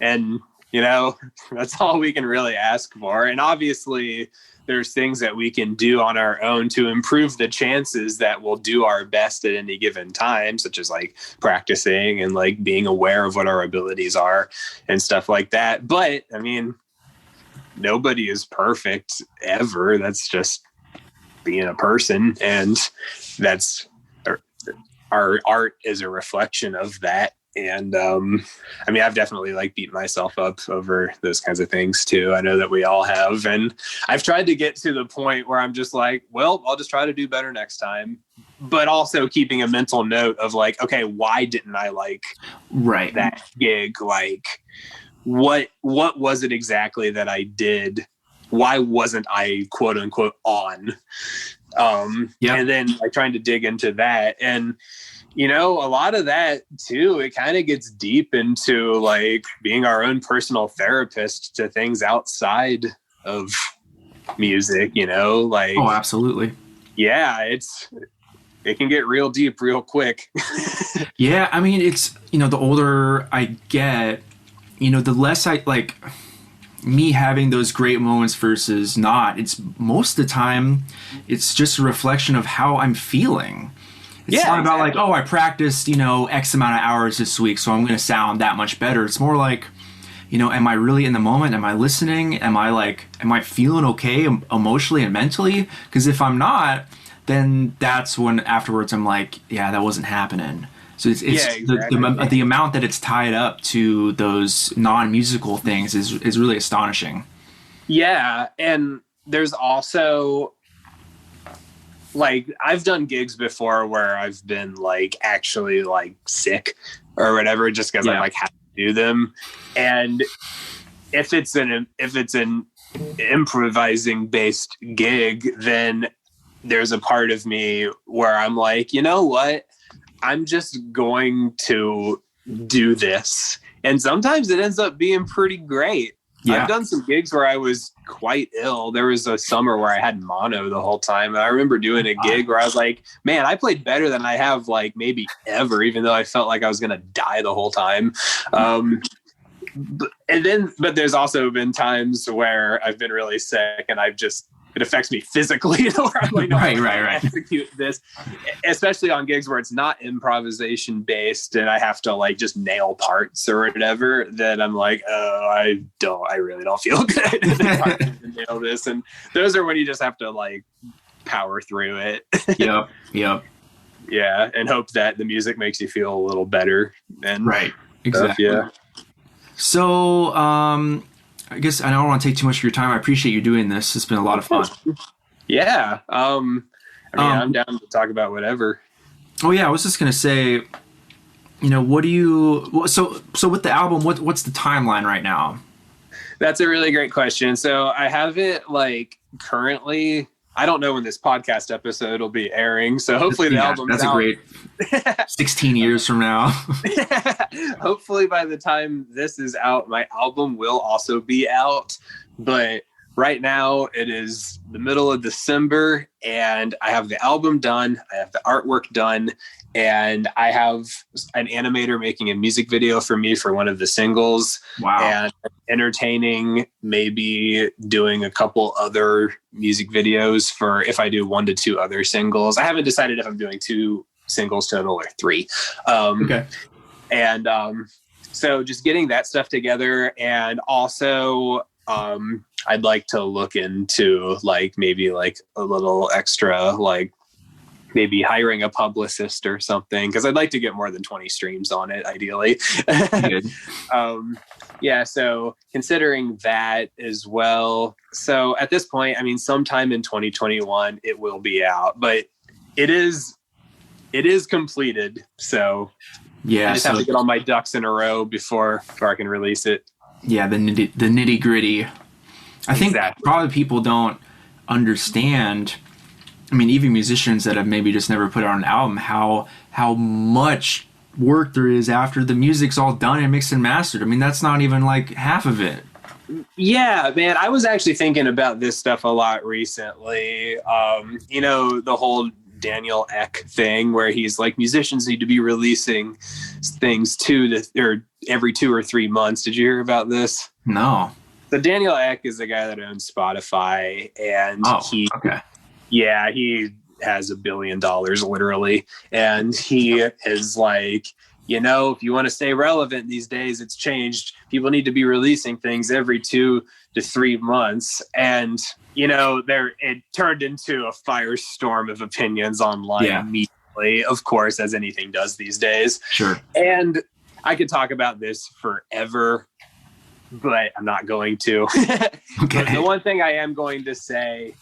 And, that's all we can really ask for. And obviously there's things that we can do on our own to improve the chances that we'll do our best at any given time, such as practicing and being aware of what our abilities are and stuff like that. But nobody is perfect ever. That's just being a person. And that's our art is a reflection of that. And I mean, I've definitely like beat myself up over those kinds of things too. I know that we all have. And I've tried to get to the point where I'm just like, well, I'll just try to do better next time. But also keeping a mental note of like, okay, why didn't I like Right. that gig? Like, what was it exactly that I did? Why wasn't I quote unquote on? And then like trying to dig into that. And, you know, a lot of that too, it kind of gets deep into like being our own personal therapist to things outside of music, you know, like, Oh, absolutely. yeah, it can get real deep real quick. Yeah, I mean, it's, you know, the older I get, you know, the less I like me having those great moments versus not. It's most of the time, it's just a reflection of how I'm feeling. It's not about like, oh, I practiced, you know, X amount of hours this week, so I'm going to sound that much better. It's more like, you know, am I really in the moment? Am I listening? Am I feeling okay emotionally and mentally? Because if I'm not, then that's when afterwards I'm like, yeah, that wasn't happening. So it's exactly. the amount that it's tied up to those non-musical things is really astonishing. Yeah, and there's also like I've done gigs before where I've been like actually like sick or whatever just because I like have to do them. And if it's an improvising based gig, then there's a part of me where I'm like, you know what? I'm just going to do this. And sometimes it ends up being pretty great. Yeah. I've done some gigs where I was quite ill. There was a summer where I had mono the whole time. And I remember doing a gig where I was like, man, I played better than I have like maybe ever, even though I felt like I was going to die the whole time. But there's also been times where I've been really sick and it affects me physically, where I'm like, no, right. Execute this, especially on gigs where it's not improvisation based and I have to like just nail parts or whatever. Then I'm like, I really don't feel good. It's hard to nail this, and those are when you just have to like power through it. Yep. Yeah, and hope that the music makes you feel a little better. And right, exactly. Yeah. So, I guess I don't want to take too much of your time. I appreciate you doing this. It's been a lot of fun. Yeah. I'm down to talk about whatever. Oh yeah, I was just gonna say, you know, so with the album, what's the timeline right now? That's a really great question. So I have it like currently. I don't know when this podcast episode will be airing, so hopefully the album's that's out. A great 16 years from now. Hopefully by the time this is out, my album will also be out. But right now it is the middle of December and I have the album done. I have the artwork done. And I have an animator making a music video for me for one of the singles. Wow. And entertaining, maybe doing a couple other music videos for if I do 1 to 2 other singles. I haven't decided if I'm doing 2 singles total or 3. Okay. And so just getting that stuff together. And also I'd like to look into like maybe like a little extra like maybe hiring a publicist or something, because I'd like to get more than 20 streams on it, ideally. So considering that as well. So at this point, I mean, sometime in 2021, it will be out, but it is completed. So yeah, I just have to get all my ducks in a row before I can release it. Yeah, the nitty gritty. I think probably people don't understand. I mean, even musicians that have maybe just never put out an album, how much work there is after the music's all done and mixed and mastered. I mean, that's not even like half of it. Yeah, man. I was actually thinking about this stuff a lot recently. You know, the whole Daniel Ek thing where he's like, musicians need to be releasing things every 2 or 3 months. Did you hear about this? No. So Daniel Ek is the guy that owns Spotify, and Yeah, he has $1 billion literally. And he is like, you know, if you want to stay relevant these days, it's changed. People need to be releasing things every 2 to 3 months. And, you know, it turned into a firestorm of opinions online immediately, of course, as anything does these days. Sure. And I could talk about this forever, but I'm not going to. Okay. But the one thing I am going to say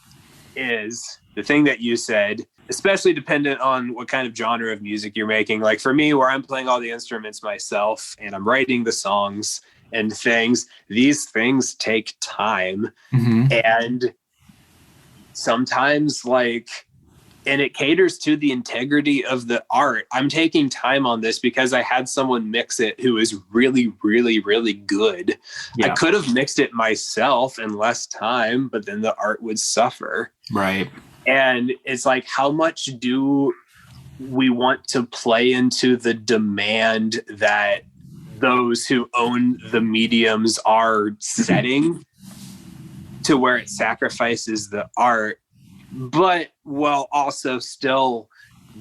is the thing that you said, especially dependent on what kind of genre of music you're making. Like for me, where I'm playing all the instruments myself and I'm writing the songs and things, these things take time. And sometimes and it caters to the integrity of the art. I'm taking time on this because I had someone mix it who is really, really, really good. I could have mixed it myself in less time, but then the art would suffer. Right. And it's like, how much do we want to play into the demand that those who own the mediums are setting to where it sacrifices the art, but while also still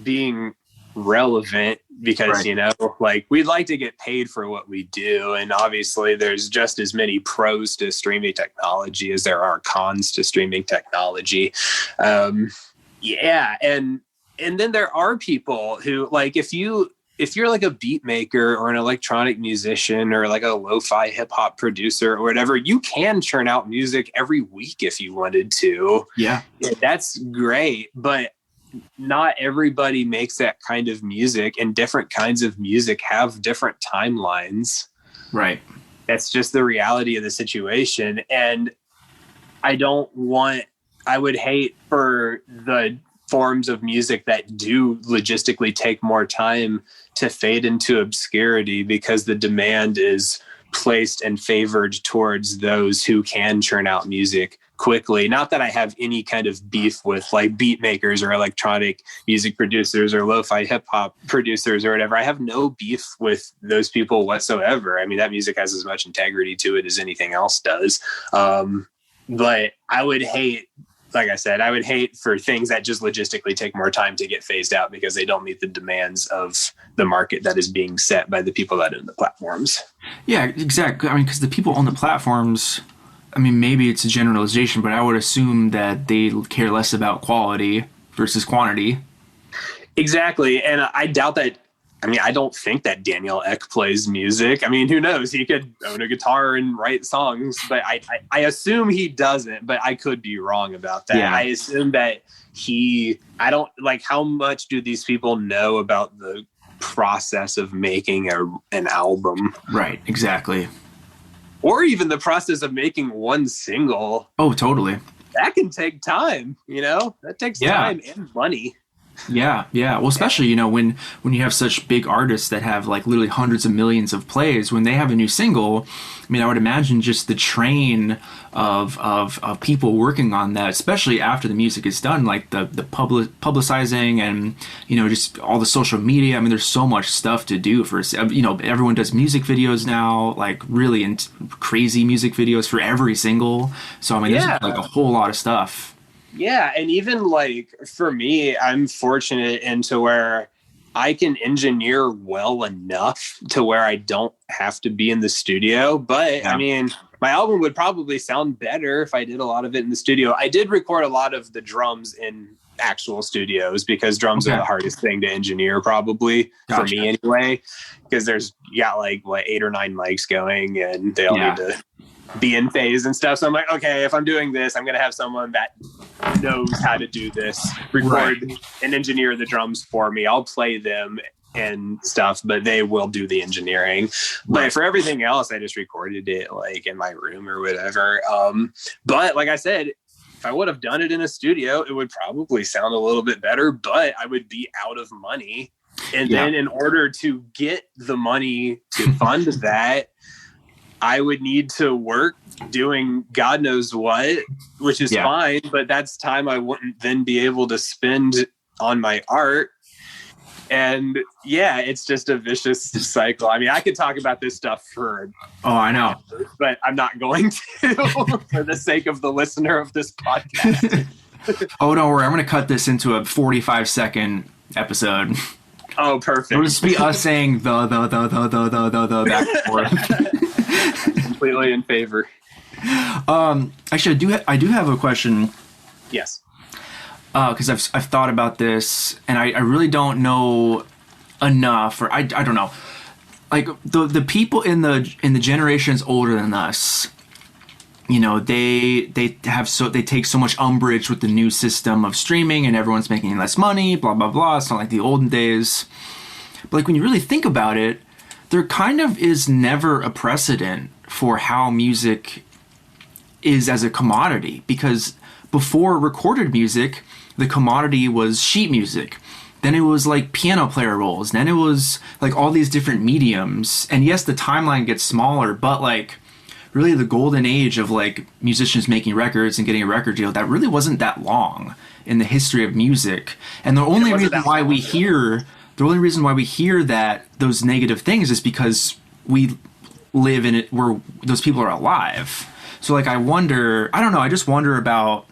being relevant? Because, we'd like to get paid for what we do. And obviously there's just as many pros to streaming technology as there are cons to streaming technology. And then there are people who, if you're like a beat maker or an electronic musician or like a lo-fi hip hop producer or whatever, you can churn out music every week if you wanted to. Yeah, that's great. But not everybody makes that kind of music, and different kinds of music have different timelines. Right. That's just the reality of the situation. And I would hate for the forms of music that do logistically take more time to fade into obscurity because the demand is placed and favored towards those who can churn out music quickly. Not that I have any kind of beef with beat makers or electronic music producers or lo-fi hip hop producers or whatever. I have no beef with those people whatsoever. I mean, that music has as much integrity to it as anything else does. But I would hate, like I said, I would hate for things that just logistically take more time to get phased out because they don't meet the demands of the market that is being set by the people that own the platforms. Yeah, exactly. I mean, because the people on the platforms, I mean, maybe it's a generalization, but I would assume that they care less about quality versus quantity. Exactly. And I doubt that. I mean, I don't think that Daniel Ek plays music. I mean, who knows? He could own a guitar and write songs, but I assume he doesn't, but I could be wrong about that. Yeah. I assume that I don't how much do these people know about the process of making an album? Right. Exactly. Or even the process of making one single. Oh, totally. That can take time, that takes time and money. Yeah. Well, especially, when you have such big artists that have literally hundreds of millions of plays, when they have a new single, I mean, I would imagine just the train of people working on that, especially after the music is done, the publicizing and, just all the social media. I mean, there's so much stuff to do for, everyone does music videos now, really crazy music videos for every single. So, I mean, there's a whole lot of stuff. Yeah, and even for me, I'm fortunate into where I can engineer well enough to where I don't have to be in the studio. But I mean, my album would probably sound better if I did a lot of it in the studio. I did record a lot of the drums in actual studios because drums are the hardest thing to engineer probably for me anyway, because there's 8 or 9 mics going and they all need to be in phase and stuff. So I'm like, okay, if I'm doing this, I'm going to have someone that knows how to do this, record and engineer the drums for me. I'll play them and stuff, but they will do the engineering. Right. But for everything else, I just recorded it in my room or whatever. But like I said, if I would have done it in a studio, it would probably sound a little bit better, but I would be out of money. And then in order to get the money to fund that, I would need to work doing God knows what, which is fine, but that's time I wouldn't then be able to spend on my art. And it's just a vicious cycle. I mean, I could talk about this stuff for I know, but I'm not going to for the sake of the listener of this podcast. Oh, don't worry. I'm going to cut this into a 45-second episode. Oh, perfect. It'll just be us saying the back and forth. Completely in favor. Actually, I do have a question. Yes. Because I've thought about this, and I really don't know enough, or I don't know. like the people in the generations older than us, you know, they take so much umbrage with the new system of streaming and everyone's making less money, blah blah blah. It's not like the olden days. But like when you really think about it, there kind of is never a precedent for how music is as a commodity, because before recorded music, the commodity was sheet music. Then it was like piano player rolls. Then it was like all these different mediums. And yes, the timeline gets smaller, but like really the golden age of like musicians making records and getting a record deal, that really wasn't that long in the history of music. And the only reason why we hear that those negative things is because we live in it where those people are alive. So like I just wonder about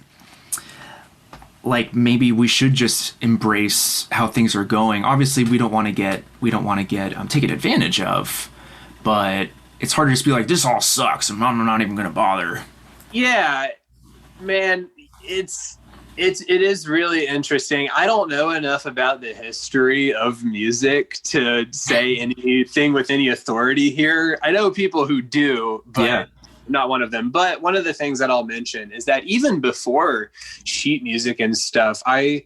like maybe we should just embrace how things are going. Obviously we don't want to get taken advantage of, but it's hard to just be like, this all sucks and I'm not even going to bother. Yeah, man, it is really interesting. I don't know enough about the history of music to say anything with any authority here. I know people who do, but yeah. Not one of them. But one of the things that I'll mention is that even before sheet music and stuff, I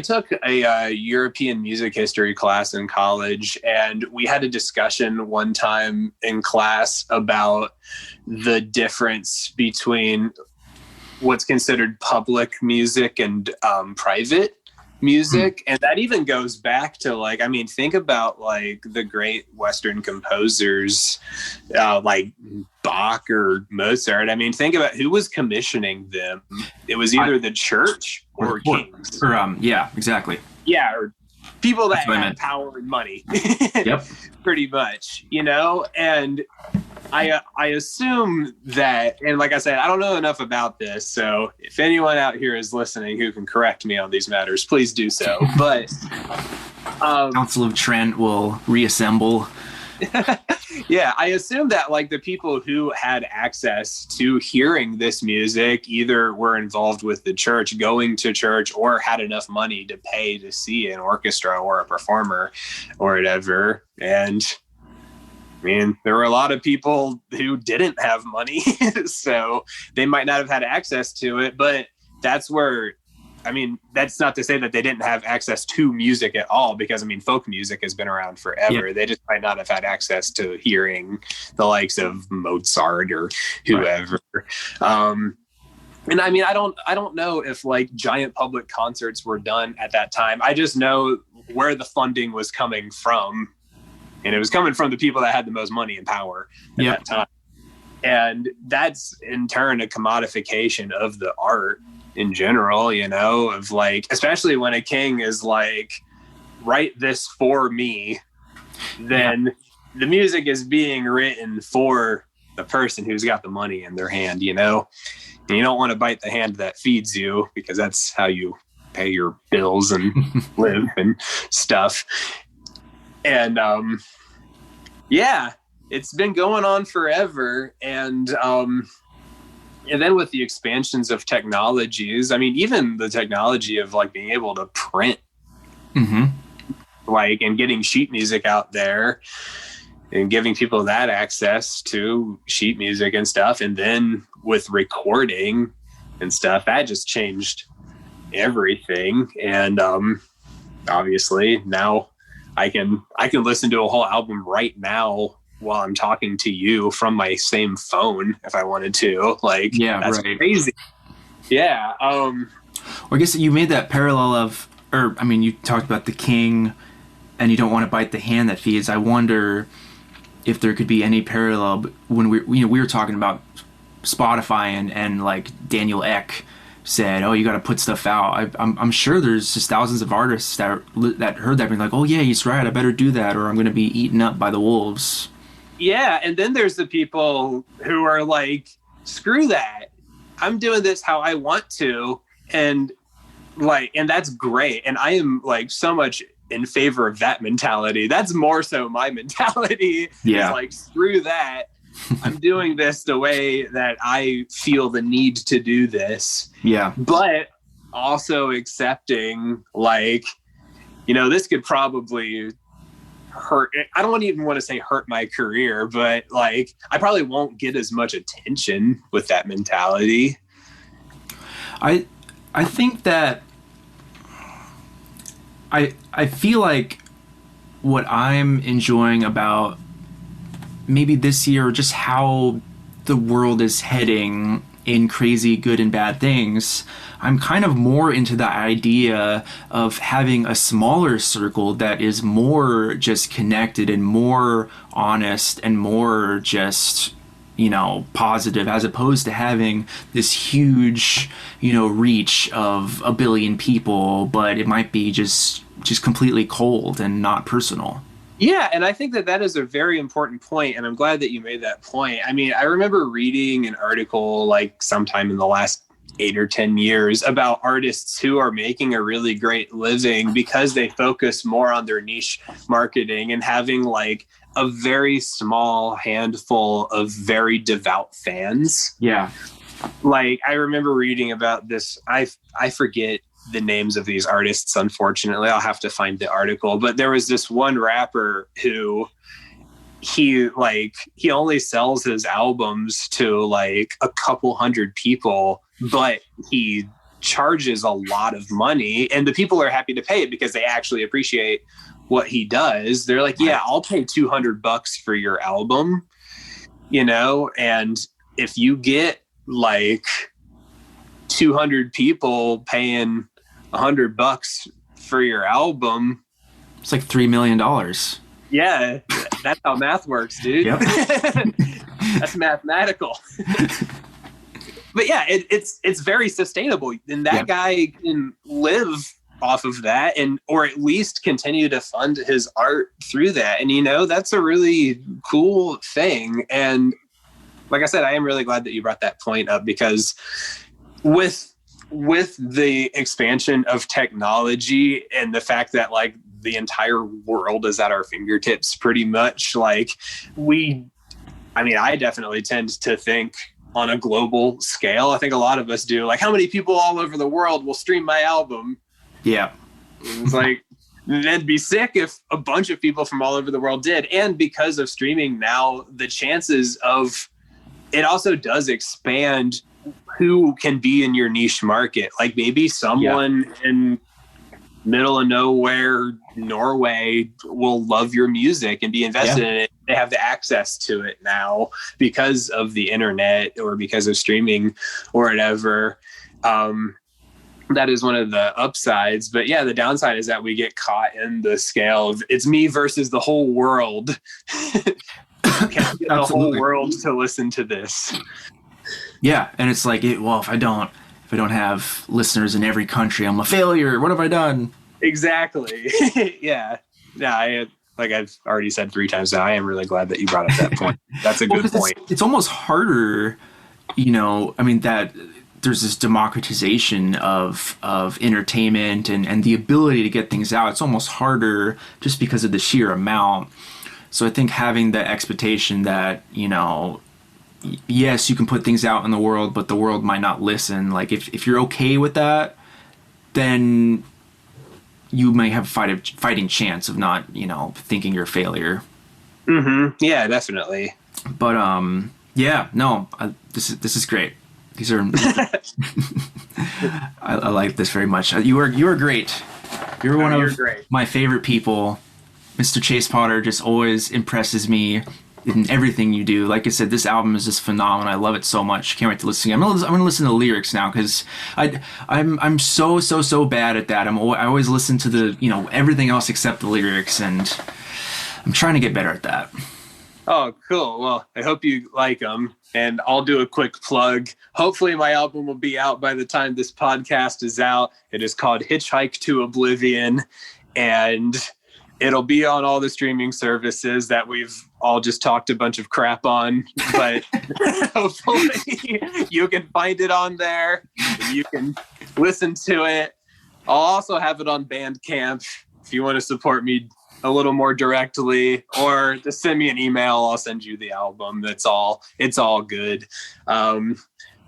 took a European music history class in college, and we had a discussion one time in class about the difference between what's considered public music and private music. And that even goes back to like, I mean, think about like the great Western composers like Bach or Mozart. I mean, think about who was commissioning them. It was either the church or kings. Yeah, exactly. Yeah, or people that had power and money. Yep. Pretty much, you know? And I assume that, and like I said, I don't know enough about this, so if anyone out here is listening who can correct me on these matters, please do so. But Council of Trent will reassemble. Yeah, I assume that like the people who had access to hearing this music either were involved with the church, going to church, or had enough money to pay to see an orchestra or a performer or whatever. And I mean, there were a lot of people who didn't have money, so they might not have had access to it. But that's where, I mean, that's not to say that they didn't have access to music at all, because, I mean, folk music has been around forever. Yeah. They just might not have had access to hearing the likes of Mozart or whoever. Right. And I mean, I don't know if like giant public concerts were done at that time. I just know where the funding was coming from. And it was coming from the people that had the most money and power at that time. And that's in turn a commodification of the art in general, you know, of like, especially when a king is like, write this for me, then the music is being written for the person who's got the money in their hand, you know, and you don't want to bite the hand that feeds you, because that's how you pay your bills and live and stuff. And yeah, it's been going on forever. And then with the expansions of technologies, I mean, even the technology of like being able to print, like, and getting sheet music out there and giving people that access to sheet music and stuff. And then with recording and stuff, that just changed everything. And obviously now I can listen to a whole album right now while I'm talking to you from my same phone if I wanted to. Like, that's crazy. Yeah. Well, I guess you made that parallel of, or I mean, you talked about the king, and you don't want to bite the hand that feeds. I wonder if there could be any parallel when we were talking about Spotify and like Daniel Ek said, oh, you got to put stuff out. I'm sure there's just thousands of artists that heard that being like, oh yeah, he's right, I better do that, or I'm going to be eaten up by the wolves. Yeah, and then there's the people who are like, screw that, I'm doing this how I want to, and that's great. And I am like so much in favor of that mentality. That's more so my mentality. Yeah, is like, screw that. I'm doing this the way that I feel the need to do this. Yeah. But also accepting, like, you know, this could probably hurt. I don't even want to say hurt my career, but like I probably won't get as much attention with that mentality. I think that I feel like what I'm enjoying about maybe this year, just how the world is heading in crazy good and bad things, I'm kind of more into the idea of having a smaller circle that is more just connected and more honest and more just, you know, positive, as opposed to having this huge, you know, reach of a billion people, but it might be just completely cold and not personal. Yeah, and I think that is a very important point, and I'm glad that you made that point. I mean, I remember reading an article like sometime in the last 8 or 10 years about artists who are making a really great living because they focus more on their niche marketing and having like a very small handful of very devout fans. Yeah. Like I remember reading about this. I forget the names of these artists, unfortunately. I'll have to find the article, but there was this one rapper who he only sells his albums to like a couple hundred people, but he charges a lot of money and the people are happy to pay it because they actually appreciate what he does. They're like, yeah, I'll pay $200 for your album, you know? And if you get like 200 people paying $100 for your album, it's like $3 million. Yeah, that's how math works, dude. Yep. That's mathematical. But yeah, it's very sustainable, and that guy can live off of that, and or at least continue to fund his art through that. And you know, that's a really cool thing. And like I said, I am really glad that you brought that point up, because with the expansion of technology and the fact that like the entire world is at our fingertips pretty much, like I definitely tend to think on a global scale. I think a lot of us do. Like, how many people all over the world will stream my album? Yeah. It's like, that'd be sick if a bunch of people from all over the world did. And because of streaming now, the chances of it also does expand who can be in your niche market. Like maybe someone in middle of nowhere Norway will love your music and be invested in it. They have the access to it now because of the internet or because of streaming or whatever. That is one of the upsides. But yeah, the downside is that we get caught in the scale of it's me versus the whole world. Can I get the whole world to listen to this? Yeah, and it's like, if I don't have listeners in every country, I'm a failure. What have I done? Exactly. Yeah. Like I've already said 3 times now, I am really glad that you brought up that point. That's a good point. It's almost harder, you know, I mean, that there's this democratization of entertainment and the ability to get things out. It's almost harder just because of the sheer amount. So I think having the expectation that, you know, yes, you can put things out in the world, but the world might not listen. Like if you're okay with that, then you may have a fighting chance of not, you know, thinking you're a failure. Mm-hmm. Yeah, definitely. But this is great. These are I like this very much. You are great. You're one of my favorite people. Mr. Chase Potter just always impresses me in everything you do. Like I said, this album is just phenomenal. I love it so much. Can't wait to listen again. I'm gonna listen to the lyrics now, because I'm so bad at that. I always listen to the, you know, everything else except the lyrics, and I'm trying to get better at that. Oh, cool. Well, I hope you like them, and I'll do a quick plug. Hopefully my album will be out by the time this podcast is out. It is called Hitchhike to Oblivion, and it'll be on all the streaming services that we've all just talked a bunch of crap on, but hopefully you can find it on there. You can listen to it. I'll also have it on Bandcamp if you want to support me a little more directly, or just send me an email. I'll send you the album. It's all good.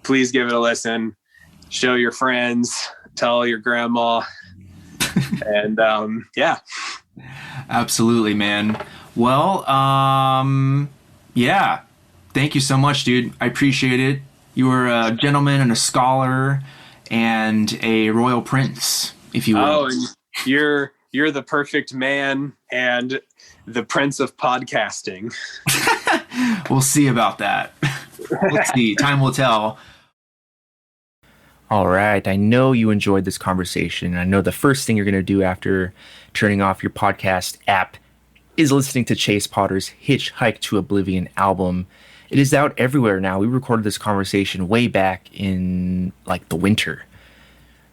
Please give it a listen. Show your friends. Tell your grandma. And yeah. Absolutely, man. Well, yeah. Thank you so much, dude. I appreciate it. You were a gentleman and a scholar and a royal prince, if you will. Oh, and you're the perfect man and the prince of podcasting. We'll see about that. Let's see. Time will tell. All right. I know you enjoyed this conversation. I know the first thing you're going to do after turning off your podcast app is listening to Chase Potter's Hitchhike to Oblivion album. It is out everywhere now. We recorded this conversation way back in like the winter.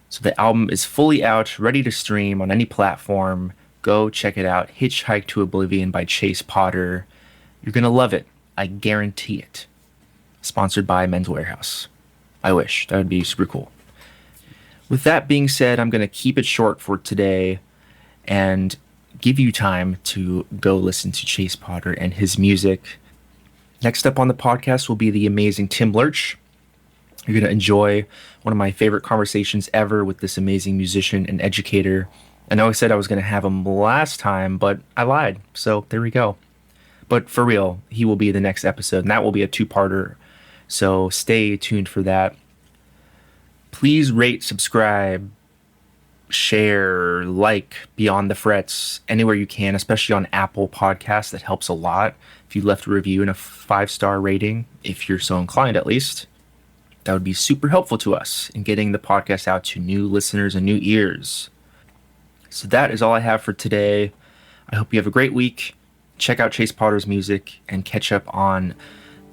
So the album is fully out, ready to stream on any platform. Go check it out. Hitchhike to Oblivion by Chase Potter. You're going to love it. I guarantee it. Sponsored by Men's Warehouse. I wish. That would be super cool. With that being said, I'm going to keep it short for today and give you time to go listen to Chase Potter and his music. Next up on the podcast will be the amazing Tim Lurch. You're going to enjoy one of my favorite conversations ever with this amazing musician and educator. I know I said I was going to have him last time, but I lied. So there we go. But for real, he will be the next episode, and that will be a two-parter. So stay tuned for that. Please rate, subscribe, share, like Beyond the Frets anywhere you can, especially on Apple Podcasts. That helps a lot. If you left a review and a 5-star rating, if you're so inclined at least, that would be super helpful to us in getting the podcast out to new listeners and new ears. So that is all I have for today. I hope you have a great week. Check out Chase Potter's music and catch up on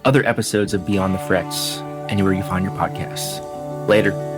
other episodes of Beyond the Frets anywhere you find your podcasts. Later.